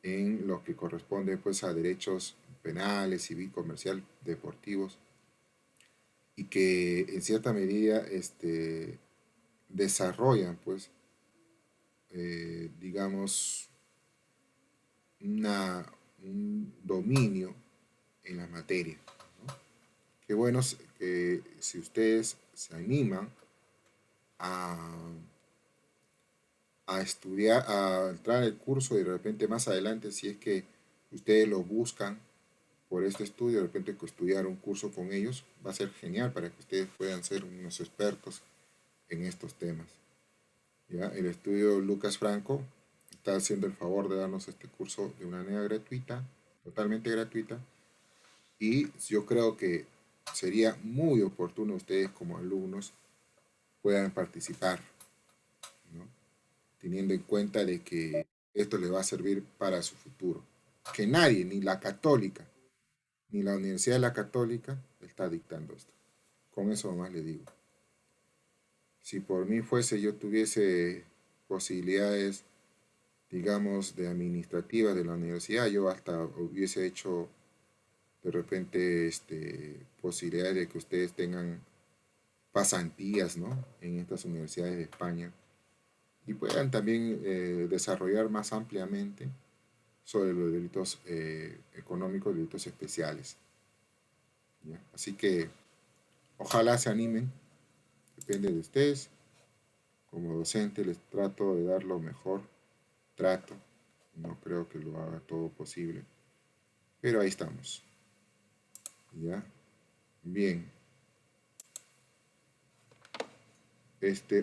en lo que corresponde pues a derechos penales, civil, comercial, deportivos, y que en cierta medida desarrollan pues digamos un dominio en la materia, ¿no? Qué bueno que si ustedes se animan a estudiar, a entrar al curso y de repente más adelante, si es que ustedes lo buscan por este estudio, de repente estudiar un curso con ellos, va a ser genial para que ustedes puedan ser unos expertos en estos temas. ¿Ya? El estudio Lucas Franco está haciendo el favor de darnos este curso de una manera gratuita, totalmente gratuita, y yo creo que sería muy oportuno ustedes como alumnos puedan participar, ¿no? Teniendo en cuenta de que esto les va a servir para su futuro. Que nadie, ni la Católica, ni la Universidad de la Católica, está dictando esto. Con eso nomás le digo. Si por mí fuese, yo tuviese posibilidades, digamos, de administrativas de la universidad, yo hasta hubiese hecho de repente posibilidades de que ustedes tengan pasantías, ¿no? En estas universidades de España y puedan también desarrollar más ampliamente sobre los delitos económicos, delitos especiales. ¿Ya? Así que ojalá se animen, depende de ustedes. Como docente les trato de dar lo mejor, no creo que lo haga todo posible, pero ahí estamos. ¿Ya? Bien.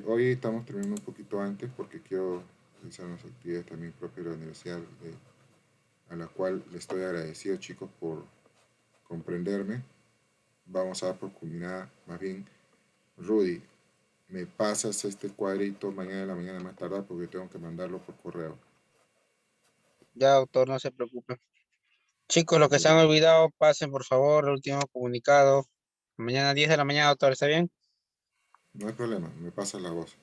Hoy estamos terminando un poquito antes porque quiero realizar unas actividades también propias de la universidad, a la cual les estoy agradecido, chicos, por comprenderme. Vamos a dar por culminada, más bien, Rudy, me pasas este cuadrito mañana en la mañana más tarde porque tengo que mandarlo por correo. Ya, doctor, no se preocupe. Chicos, los que se han olvidado, pasen por favor el último comunicado. Mañana 10 de la mañana, doctor, ¿está bien? No hay problema, me pasas la voz.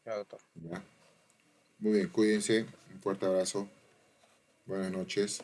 Ya, doctor. ¿Ya? Muy bien, cuídense, un fuerte abrazo. Buenas noches.